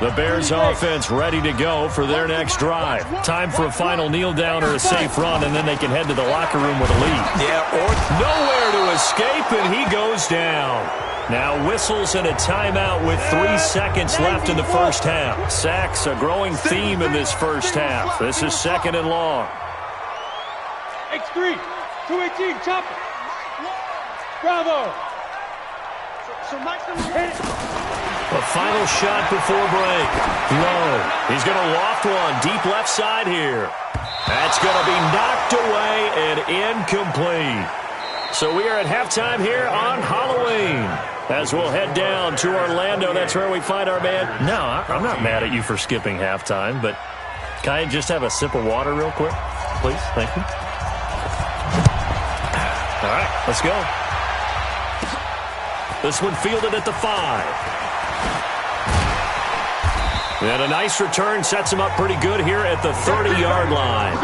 Speaker 10: The Bears offense ready to go for their next drive. Time for a final kneel down or a safe run, and then they can head to the locker room with a lead.
Speaker 11: Yeah, or
Speaker 10: nowhere to escape, and he goes down. Now whistles and a timeout with 3 seconds left in the first half. Sacks, a growing theme in this first half. This is 2nd and long.
Speaker 12: X3, 218, chop it. Bravo. So Mike's going to hit it.
Speaker 10: A final shot before break. Low. He's going to loft one deep left side here. That's going to be knocked away and incomplete. So we are at halftime here on Halloween. As we'll head down to Orlando, that's where we find our man. No, I'm not mad at you for skipping halftime, but can I just have a sip of water real quick? Please, thank you. All right, let's go. This one fielded at the 5. And a nice return sets him up pretty good here at the 30-yard line.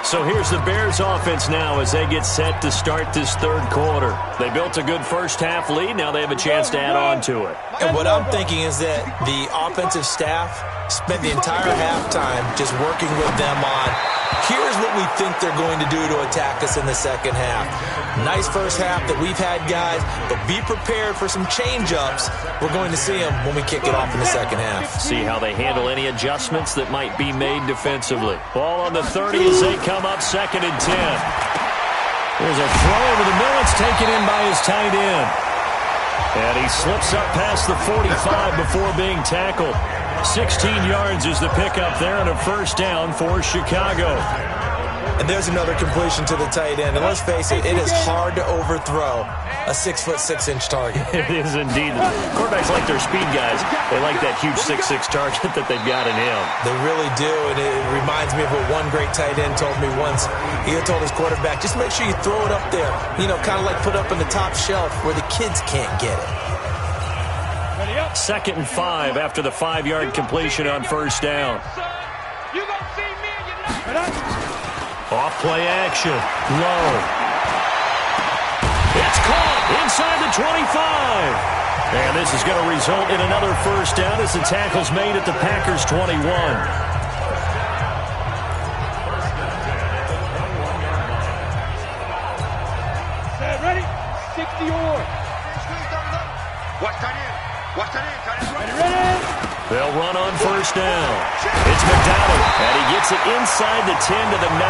Speaker 10: So here's the Bears offense now as they get set to start this third quarter. They built a good first half lead. Now they have a chance to add on to it.
Speaker 11: And what I'm thinking is that the offensive staff spent the entire halftime just working with them on, here's what we think they're going to do to attack us in the second half. Nice first half that we've had, guys, but be prepared for some change-ups. We're going to see them when we kick it off in the second half.
Speaker 10: See how they handle any adjustments that might be made defensively. Ball on the 30 as they come up 2nd and 10. There's a throw over the middle. It's taken in by his tight end. And he slips up past the 45 before being tackled. 16 yards is the pickup there and a first down for Chicago.
Speaker 11: And there's another completion to the tight end. And let's face it, it is hard to overthrow a 6'6" target.
Speaker 10: It is indeed. Quarterbacks like their speed guys. They like that huge 6'6" target that they've got in him.
Speaker 11: They really do, and it reminds me of what one great tight end told me once. He told his quarterback, just make sure you throw it up there. You know, kind of like put up on the top shelf where the kids can't get it.
Speaker 10: 2nd and 5 after the 5-yard completion on first down. Off play action. Low. It's caught inside the 25. And this is going to result in another first down as the tackle's made at the Packers' 21.
Speaker 12: Ready? 60 or. Watch that in. Watch that in. Ready?
Speaker 10: They'll run on first down. It's McDonald, and he gets it inside the 10 to the 9.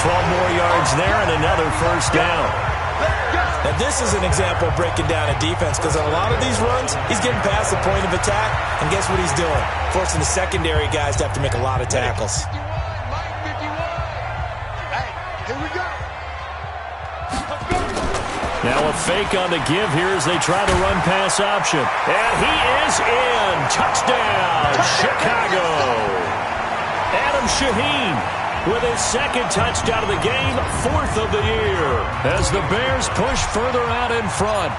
Speaker 10: 12 more yards there and another first down.
Speaker 11: Now, this is an example of breaking down a defense because on a lot of these runs, he's getting past the point of attack, and guess what he's doing? Forcing the secondary guys to have to make a lot of tackles.
Speaker 10: Now a fake on the give here as they try to run pass option. And he is in. Touchdown, Chicago. Adam Shaheen with his 2nd touchdown of the game, 4th of the year. As the Bears push further out in front.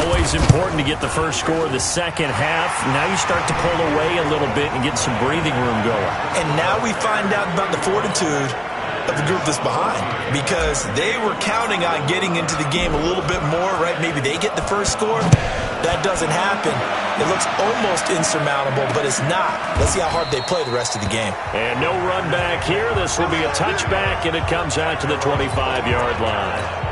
Speaker 10: Always important to get the first score of the second half. Now you start to pull away a little bit and get some breathing room going.
Speaker 11: And now we find out about the fortitude of the group that's behind, because they were counting on getting into the game a little bit more, right? Maybe they get the first score. That doesn't happen. It looks almost insurmountable, but it's not. Let's see how hard they play the rest of the game.
Speaker 10: And no run back here. This will be a touchback, and it comes out to the 25-yard line.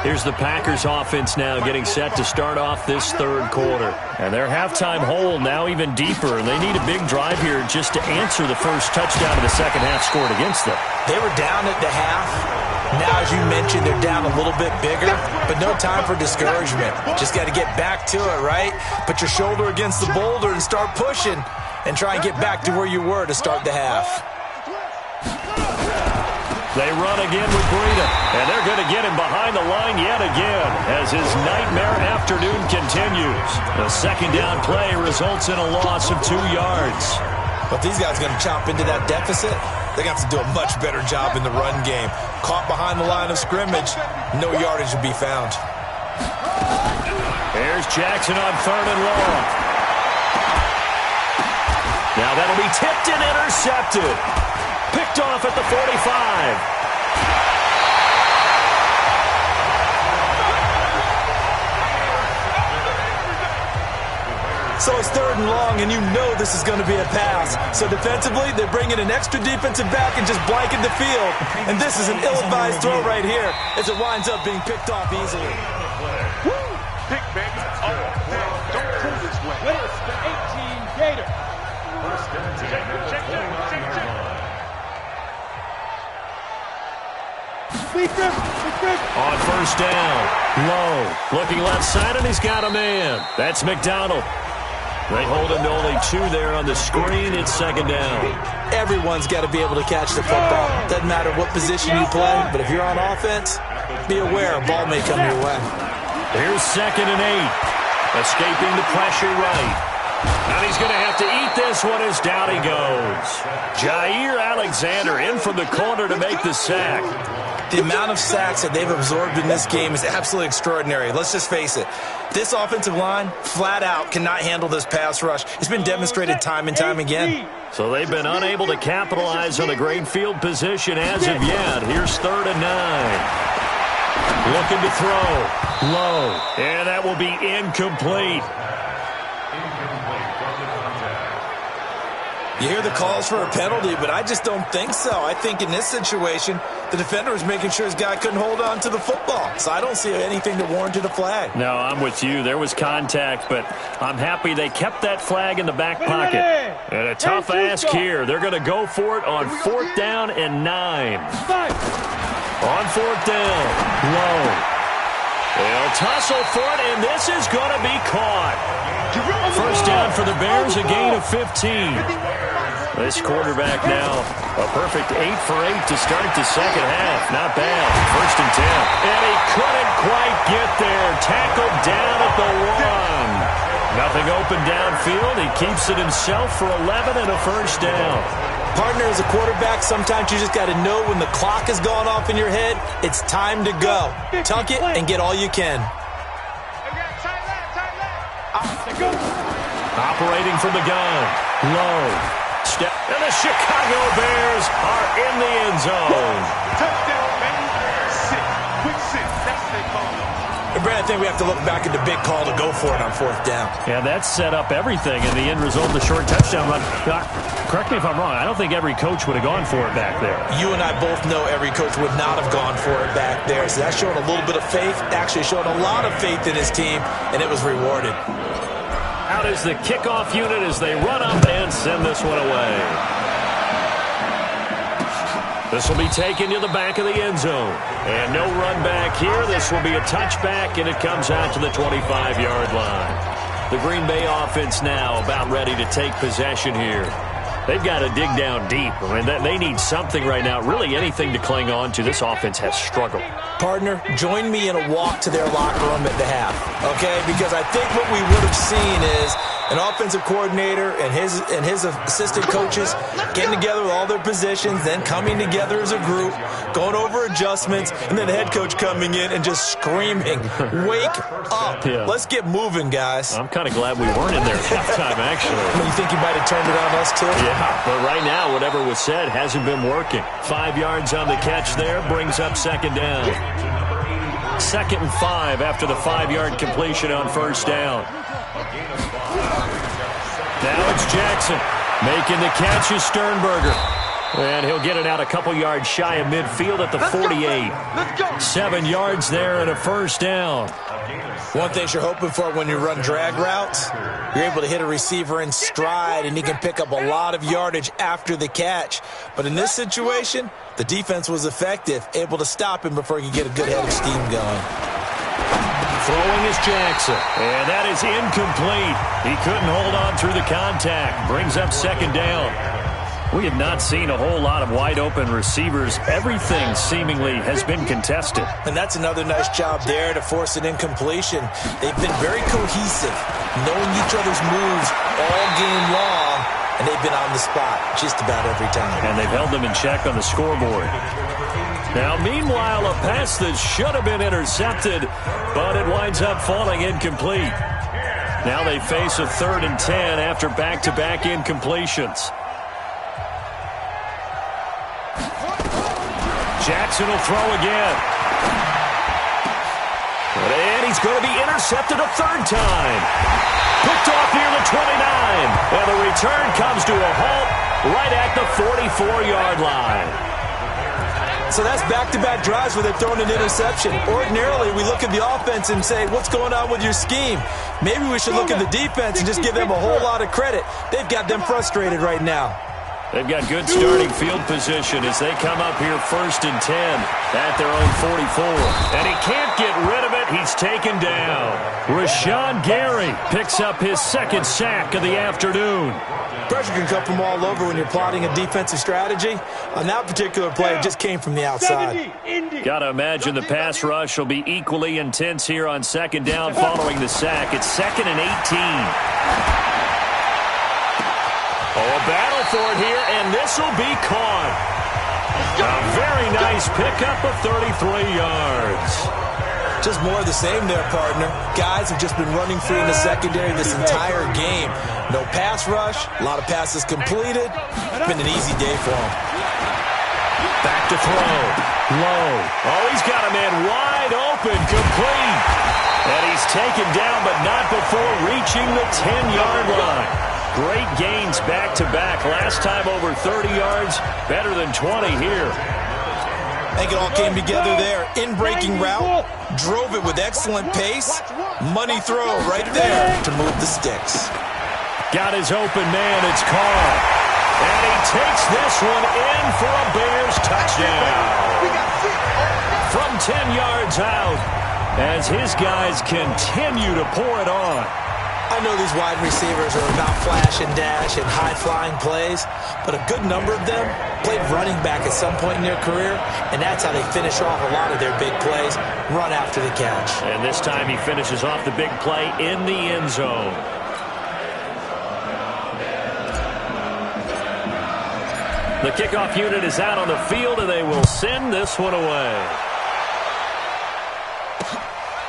Speaker 10: Here's the Packers offense now getting set to start off this third quarter. And their halftime hole now even deeper. And they need a big drive here just to answer the first touchdown of the second half scored against them.
Speaker 11: They were down at the half. Now, as you mentioned, they're down a little bit bigger, but no time for discouragement. Just got to get back to it, right? Put your shoulder against the boulder and start pushing and try and get back to where you were to start the half.
Speaker 10: They run again with Breida, and they're going to get him behind the line yet again as his nightmare afternoon continues. The second down play results in a loss of 2 yards.
Speaker 11: But these guys are going to chop into that deficit. They're going to have to do a much better job in the run game. Caught behind the line of scrimmage, no yardage will be found.
Speaker 10: Here's Jackson on 3rd and long. Now that'll be tipped and intercepted. Picked off at the 45.
Speaker 11: So it's 3rd and long, and you know this is going to be a pass. So defensively, they're bringing an extra defensive back and just blanket the field. And this is an ill-advised throw right here as it winds up being picked off easily.
Speaker 12: Pick, baby. Don't pull this way. It's the 18 Gator.
Speaker 10: On 1st down, Lowe looking left side, and he's got a man. That's McDonald. They hold him to only 2 there on the screen. It's 2nd down.
Speaker 11: Everyone's got to be able to catch the football. Doesn't matter what position you play, but if you're on offense, be aware a ball may come your way.
Speaker 10: Here's 2nd and 8. Escaping the pressure right. And he's going to have to eat this one as down he goes. Jair Alexander in from the corner to make the sack.
Speaker 11: The amount of sacks that they've absorbed in this game is absolutely extraordinary. Let's just face it. This offensive line, flat out, cannot handle this pass rush. It's been demonstrated time and time again.
Speaker 10: So they've been unable to capitalize on a great field position as of yet. Here's 3rd and 9. Looking to throw. Low. And that will be incomplete.
Speaker 11: You hear the calls for a penalty, but I just don't think so. I think in this situation, the defender was making sure his guy couldn't hold on to the football. So I don't see anything to warrant a flag.
Speaker 10: No, I'm with you. There was contact, but I'm happy they kept that flag in the back pocket. And a tough ask here. They're going to go for it on 4th down and 9. On 4th down, Low. They'll tussle for it, and this is going to be caught. 1st down for the Bears, a gain of 15. This quarterback now, a perfect 8 for 8 to start the second half. Not bad. 1st and 10. And he couldn't quite get there. Tackled down at the 1. Nothing open downfield. He keeps it himself for 11 and a 1st down.
Speaker 11: Partner, as a quarterback, sometimes you just got to know when the clock has gone off in your head, it's time to go. Tuck it and get all you can.
Speaker 10: Operating from the gun. Low. Step. And the Chicago Bears are in the end zone.
Speaker 12: Touchdown, baby. Quick sit. That's what they call it.
Speaker 11: And Brad, I think we have to look back at the big call to go for it on 4th down.
Speaker 10: Yeah, that set up everything in the end result, the short touchdown run. Correct me if I'm wrong. I don't think every coach would have gone for it back there.
Speaker 11: You and I both know every coach would not have gone for it back there. So that showed a little bit of faith. Actually showed a lot of faith in his team, and it was rewarded.
Speaker 10: Out is the kickoff unit as they run up and send this one away. This will be taken to the back of the end zone. And no run back here. This will be a touchback, and it comes out to the 25-yard line. The Green Bay offense now about ready to take possession here. They've got to dig down deep. I mean, they need something right now, really anything to cling on to. This offense has struggled.
Speaker 11: Partner, join me in a walk to their locker room at the half, okay? Because I think what we would have seen is an offensive coordinator and his assistant coaches getting together with all their positions, then coming together as a group, going over adjustments, and then the head coach coming in and just screaming, "Wake up.
Speaker 10: Yeah.
Speaker 11: Let's get moving, guys."
Speaker 10: I'm kind of glad we weren't in there at halftime, actually.
Speaker 11: You think you might have turned it on us, too?
Speaker 10: Yeah, but right now, whatever was said hasn't been working. 5 yards on the catch there brings up 2nd down. 2nd and 5 after the 5-yard completion on 1st down. Now it's Jackson. Making the catch is Sternberger. And he'll get it out a couple yards shy of midfield at the 48. 7 yards there and a 1st down.
Speaker 11: One thing you're hoping for when you run drag routes, you're able to hit a receiver in stride, and he can pick up a lot of yardage after the catch. But in this situation, the defense was effective, able to stop him before he could get a good head of steam going.
Speaker 10: Throwing is Jackson, and that is incomplete. He couldn't hold on through the contact. Brings up 2nd down. We have not seen a whole lot of wide-open receivers. Everything seemingly has been contested.
Speaker 11: And that's another nice job there to force an incompletion. They've been very cohesive, knowing each other's moves all game long, and they've been on the spot just about every time.
Speaker 10: And they've held them in check on the scoreboard. Now, meanwhile, a pass that should have been intercepted, but it winds up falling incomplete. Now they face a 3rd and 10 after back-to-back incompletions. Jackson will throw again. And he's going to be intercepted a 3rd time. Picked off near the 29. And the return comes to a halt right at the 44-yard line.
Speaker 11: So that's back-to-back drives where they've thrown an interception. Ordinarily, we look at the offense and say, what's going on with your scheme? Maybe we should look at the defense and just give them a whole lot of credit. They've got them frustrated right now.
Speaker 10: They've got good starting field position as they come up here 1st and 10 at their own 44. And he can't get rid of it. He's taken down. Rashawn Gary picks up his 2nd sack of the afternoon.
Speaker 11: Pressure can come from all over when you're plotting a defensive strategy. On that particular play, it just came from the outside.
Speaker 10: Got to imagine the pass rush will be equally intense here on 2nd down following the sack. It's 2nd and 18. Oh, a battle for it here, and this will be caught. A very nice pickup of 33 yards.
Speaker 11: Just more of the same there, partner. Guys have just been running free in the secondary this entire game. No pass rush, a lot of passes completed. It's been an easy day for them.
Speaker 10: Back to throw. Low. Oh, he's got a man wide open, complete. And he's taken down, but not before reaching the 10-yard line. Great gains back-to-back. Last time over 30 yards, better than 20 here.
Speaker 11: I think it all came together there. In-breaking route, drove it with excellent pace. Money throw right there to move the sticks.
Speaker 10: Got his open man, it's Carr. And he takes this one in for a Bears touchdown. From 10 yards out, as his guys continue to pour it on.
Speaker 11: I know these wide receivers are about flash and dash and high-flying plays, but a good number of them played running back at some point in their career, and that's how they finish off a lot of their big plays, run after the catch.
Speaker 10: And this time he finishes off the big play in the end zone. The kickoff unit is out on the field, and they will send this one away.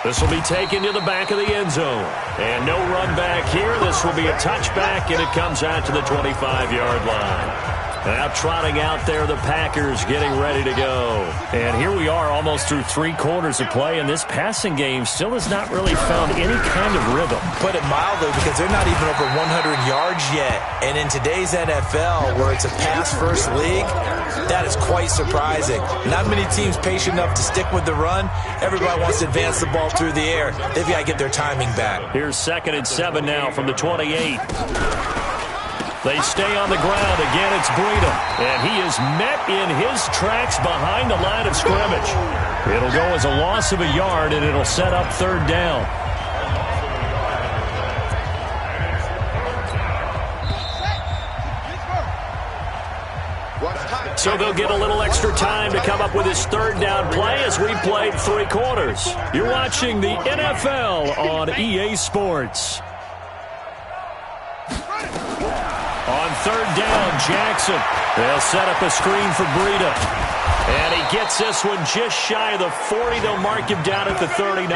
Speaker 10: This will be taken to the back of the end zone. And no run back here. This will be a touchback, and it comes out to the 25-yard line. Now trotting out there, the Packers getting ready to go. And here we are almost through 3 quarters of play, and this passing game still has not really found any kind of rhythm.
Speaker 11: Put it mildly, because they're not even over 100 yards yet. And in today's NFL, where it's a pass-first league, that is quite surprising. Not many teams patient enough to stick with the run. Everybody wants to advance the ball through the air. They've got to get their timing back.
Speaker 10: Here's 2nd and 7 now from the 28. They stay on the ground. Again, it's Breida. And he is met in his tracks behind the line of scrimmage. It'll go as a loss of a yard, and it'll set up 3rd down. So they'll get a little extra time to come up with his 3rd down play as we played 3 quarters. You're watching the NFL on EA Sports. On 3rd down, Jackson. They'll set up a screen for Breida. And he gets this one just shy of the 40. They'll mark him down at the 39.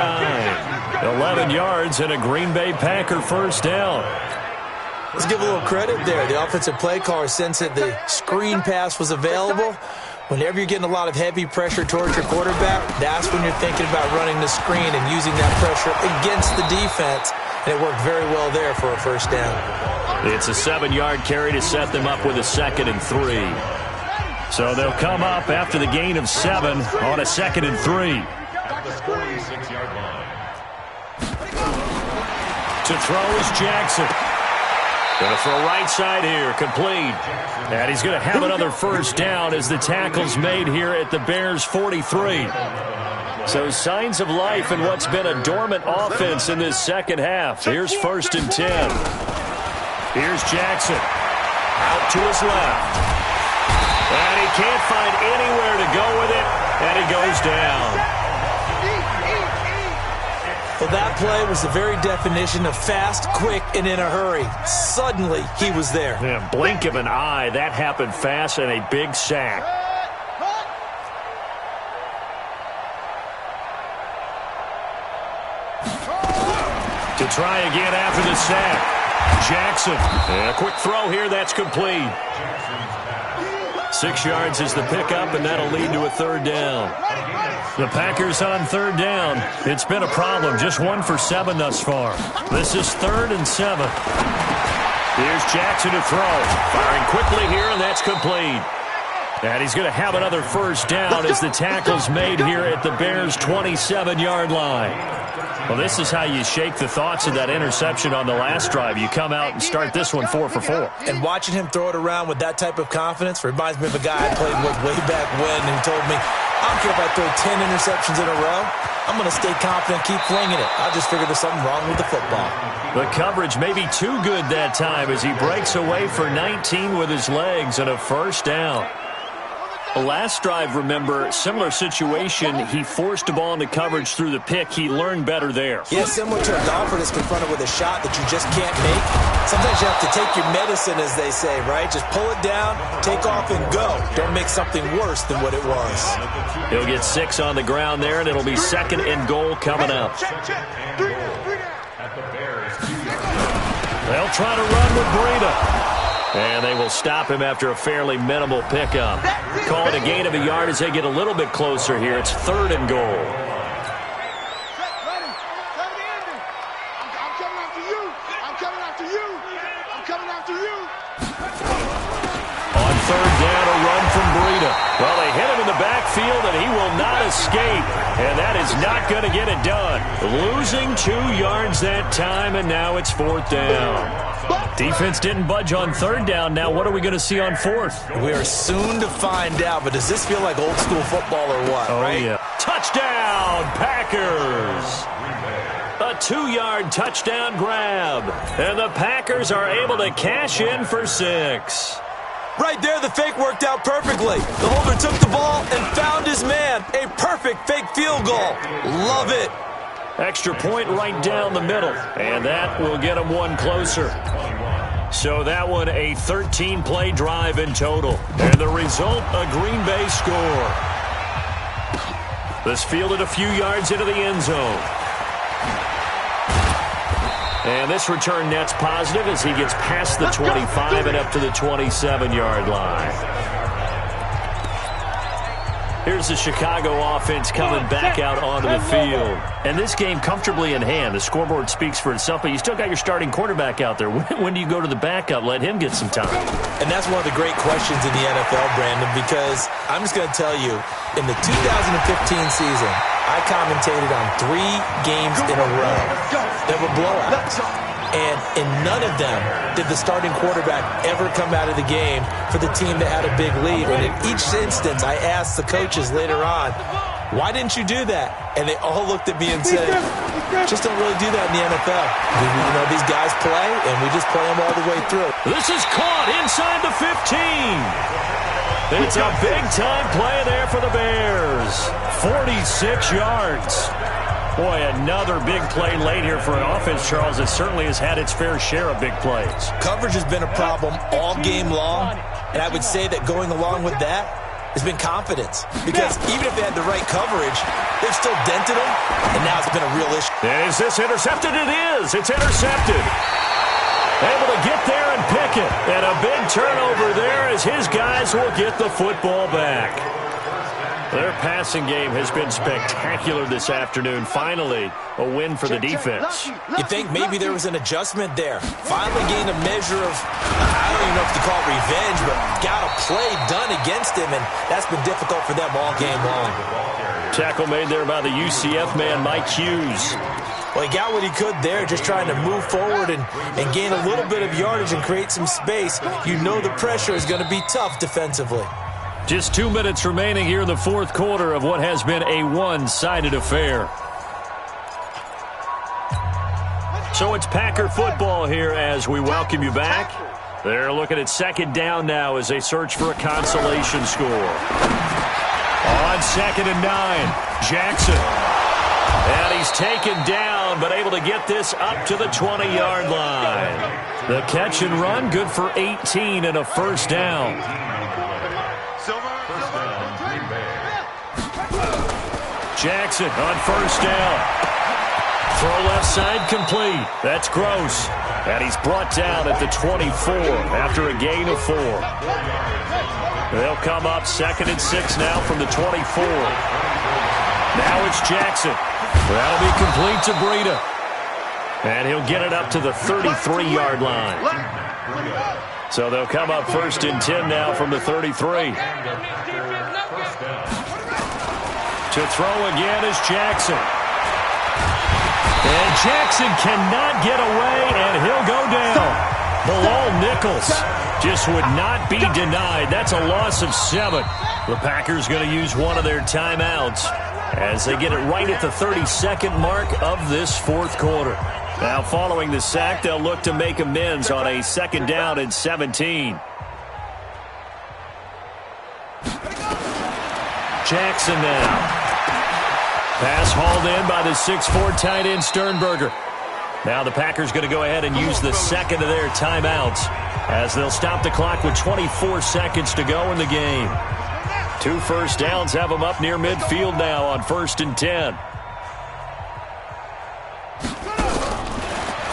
Speaker 10: 11 yards and a Green Bay Packer 1st down.
Speaker 11: Let's give a little credit there. The offensive play caller sensed that the screen pass was available. Whenever you're getting a lot of heavy pressure towards your quarterback, that's when you're thinking about running the screen and using that pressure against the defense. And it worked very well there for a 1st down.
Speaker 10: It's a 7-yard carry to set them up with a 2nd and 3. So they'll come up after the gain of 7 on a 2nd and 3. To throw is Jackson. Going to throw right side here, complete. And he's going to have another 1st down as the tackle's made here at the Bears' 43. So signs of life in what's been a dormant offense in this 2nd half. Here's 1st and 10. Here's Jackson. Out to his left. And he can't find anywhere to go with it, and he goes down.
Speaker 11: Well, that play was the very definition of fast, quick, and in a hurry. Suddenly, he was there.
Speaker 10: Yeah, blink of an eye. That happened fast and a big sack. To try again after the sack. Jackson. And a quick throw here. That's complete. 6 yards is the pickup, and that'll lead to a third down. The Packers on third down. It's been a problem. Just 1 for 7 thus far. This is 3rd and 7. Here's Jackson to throw. Firing quickly here, and that's complete. And he's going to have another first down as the tackle's made here at the Bears' 27-yard line. Well, this is how you shake the thoughts of that interception on the last drive. You come out and start this one 4 for 4.
Speaker 11: And watching him throw it around with that type of confidence reminds me of a guy I played with way back when who told me, I don't care if I throw 10 interceptions in a row. I'm going to stay confident, keep flinging it. I just figured there's something wrong with the football.
Speaker 10: The coverage may be too good that time as he breaks away for 19 with his legs and a first down. The last drive, remember, similar situation. He forced the ball into coverage through the pick. He learned better there.
Speaker 11: Yeah, similar to a golfer that's confronted with a shot that you just can't make. Sometimes you have to take your medicine, as they say, right? Just pull it down, take off, and go. Don't make something worse than what it was.
Speaker 10: He'll get 6 on the ground there, and it'll be 2nd and goal coming up. They'll try to run with Breida. And they will stop him after a fairly minimal pickup. Call it a gain of a yard as they get a little bit closer here. It's 3rd and goal.
Speaker 12: I'm coming after you. I'm coming after you. I'm coming after you.
Speaker 10: On 3rd down, a run from Breida. Well, they hit him in the backfield, and he will not escape. And that is not going to get it done. Losing 2 yards that time, and now it's 4th down. Defense didn't budge on 3rd down. Now what are we going to see on 4th?
Speaker 11: We are soon to find out, but does this feel like old school football or what?
Speaker 10: Oh,
Speaker 11: right?
Speaker 10: Yeah. Touchdown, Packers! A 2-yard touchdown grab. And the Packers are able to cash in for 6.
Speaker 11: Right there, the fake worked out perfectly. The holder took the ball and found his man. A perfect fake field goal. Love it.
Speaker 10: Extra point right down the middle. And that will get them 1 closer. So that one, a 13-play drive in total. And the result, a Green Bay score. This fielded a few yards into the end zone. And this return net's positive as he gets past the 25 and up to the 27-yard line. Here's the Chicago offense coming back out onto the field. And this game comfortably in hand. The scoreboard speaks for itself, but you still got your starting quarterback out there. When do you go to the backup? Let him get some time.
Speaker 11: And that's one of the great questions in the NFL, Brandon, because I'm just going to tell you, in the 2015 season, I commentated on 3 games in a row that were blowouts. And in none of them did the starting quarterback ever come out of the game for the team that had a big lead. And in each instance, I asked the coaches later on, why didn't you do that? And they all looked at me and said, just don't really do that in the NFL. You know, these guys play, and we just play them all the way through.
Speaker 10: This is caught inside the 15. It's a big-time play there for the Bears. 46 yards. Boy, another big play late here for an offense, Charles, that certainly has had its fair share of big plays.
Speaker 11: Coverage has been a problem all game long, and I would say that going along with that has been confidence. Because even if they had the right coverage, they've still dented them, and now it's been a real issue.
Speaker 10: And is this intercepted? It is. It's intercepted. Able to get there and pick it. And a big turnover there as his guys will get the football back. Their passing game has been spectacular this afternoon. Finally, a win for the defense.
Speaker 11: You think maybe there was an adjustment there. Finally gained a measure of, I don't even know if to call it revenge, but got a play done against him, and that's been difficult for them all game long.
Speaker 10: Tackle made there by the UCF man, Mike Hughes.
Speaker 11: Well, he got what he could there, just trying to move forward and gain a little bit of yardage and create some space. You know the pressure is going to be tough defensively.
Speaker 10: Just 2 minutes remaining here in the 4th quarter of what has been a one-sided affair. So it's Packer football here as we welcome you back. They're looking at second down now as they search for a consolation score. On 2nd and 9, Jackson. And he's taken down, but able to get this up to the 20-yard line. The catch and run, good for 18 and a first down. Jackson on first down. Throw left side complete. That's Gross. And he's brought down at the 24 after a gain of 4. They'll come up 2nd and 6 now from the 24. Now it's Jackson. That'll be complete to Breida. And he'll get it up to the 33-yard line. So they'll come up 1st and 10 now from the 33. To throw again is Jackson. And Jackson cannot get away, and he'll go down. Bilal Nichols just would not be denied. That's a loss of 7. The Packers going to use one of their timeouts as they get it right at the 32nd mark of this 4th quarter. Now, following the sack, they'll look to make amends on a 2nd down and 17. Jackson now. Pass hauled in by the 6'4" tight end Sternberger. Now the Packers going to go ahead and use the 2nd of their timeouts as they'll stop the clock with 24 seconds to go in the game. 2 first downs have them up near midfield now on 1st and 10.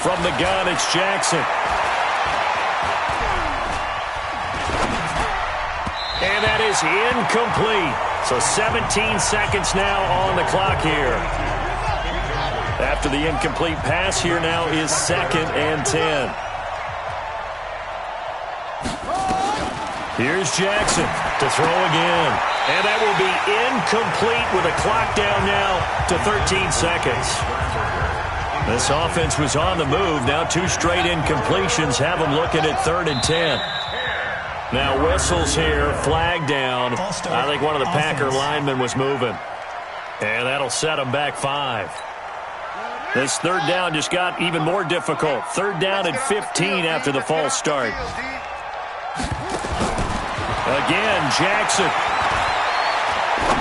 Speaker 10: From the gun, it's Jackson. And that is incomplete. So 17 seconds now on the clock here. After the incomplete pass, here now is 2nd and 10. Here's Jackson to throw again. And that will be incomplete with a clock down now to 13 seconds. This offense was on the move. Now 2 straight incompletions have them looking at 3rd and 10. Now whistles here, flag down. I think one of the Packer linemen was moving. And that'll set them back 5. This 3rd down just got even more difficult. 3rd down and 15 after the false start. Again, Jackson.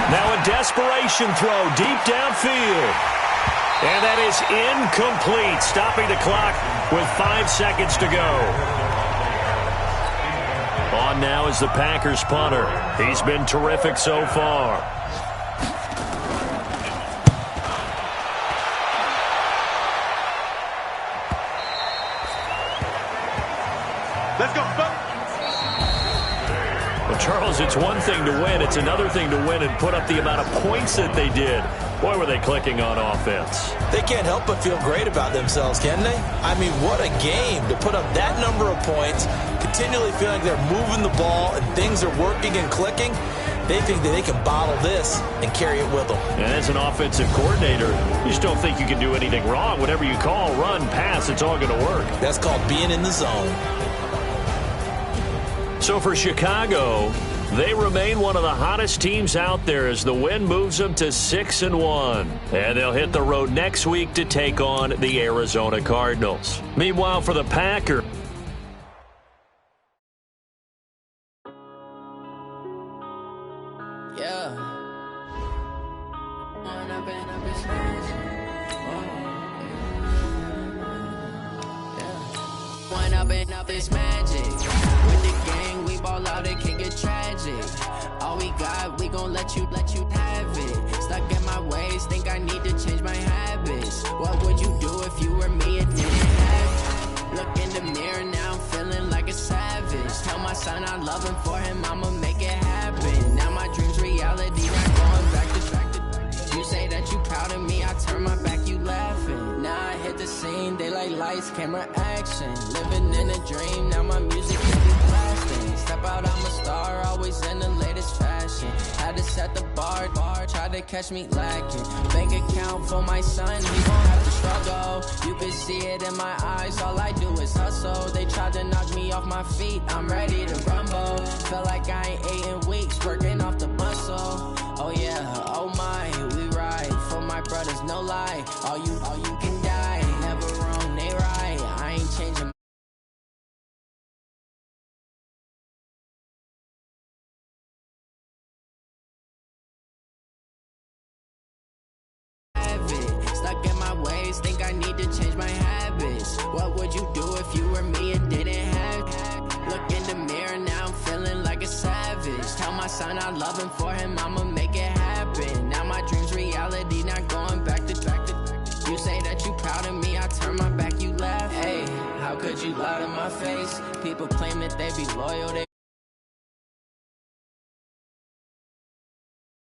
Speaker 10: Now a desperation throw deep downfield. And that is incomplete, stopping the clock with 5 seconds to go. On now is the Packers punter. He's been terrific so far.
Speaker 12: Let's go.
Speaker 10: Well, Charles, it's one thing to win. It's another thing to win and put up the amount of points that they did. Boy, were they clicking on offense.
Speaker 11: They can't help but feel great about themselves, can they? I mean, what a game to put up that number of points, continually feeling they're moving the ball and things are working and clicking. They think that they can bottle this and carry it with them.
Speaker 10: And as an offensive coordinator, you just don't think you can do anything wrong. Whatever you call, run, pass, it's all going to work.
Speaker 11: That's called being in the zone.
Speaker 10: So for Chicago, they remain one of the hottest teams out there as the win moves them to 6-1. And they'll hit the road next week to take on the Arizona Cardinals. Meanwhile, for the Packers,
Speaker 15: This magic with the gang, we ball out, it can get tragic. All we got, we gon' let you have it. Stuck in my ways, think I need to change my habits. What would you do if you were me and didn't have it? Look in the mirror now, I'm feeling like a savage. Tell my son I love him, for him I'ma make it happen. Now my dreams reality, not going back distracted. You say that you proud of me, I turn my back, you laughing. Now I hit the scene, they like lights, camera, action. Living in a dream, now my music can be blasting. Step out, I'm a star, always in the latest fashion. Had to set the bar, try to catch me lacking. Bank account for my son, he gon' have to struggle. You can see it in my eyes, all I do is hustle. They tried to knock me off my feet, I'm ready to rumble. Feel like I ain't ate in weeks, working off the muscle. Oh yeah, oh my, we ride for my brothers, no lie. All you can die, never wrong, they right. I ain't changing. ways, think I need to change my habits. What would you do if you were me and didn't have it? Look in the mirror, now I'm feeling like a savage. Tell my son I love him, for him I'ma make it happen. Now my dream's reality, not going back to. You say that you proud of me, I turn my back, you laugh. Hey, how could you lie to my face? People claim that they be loyal, they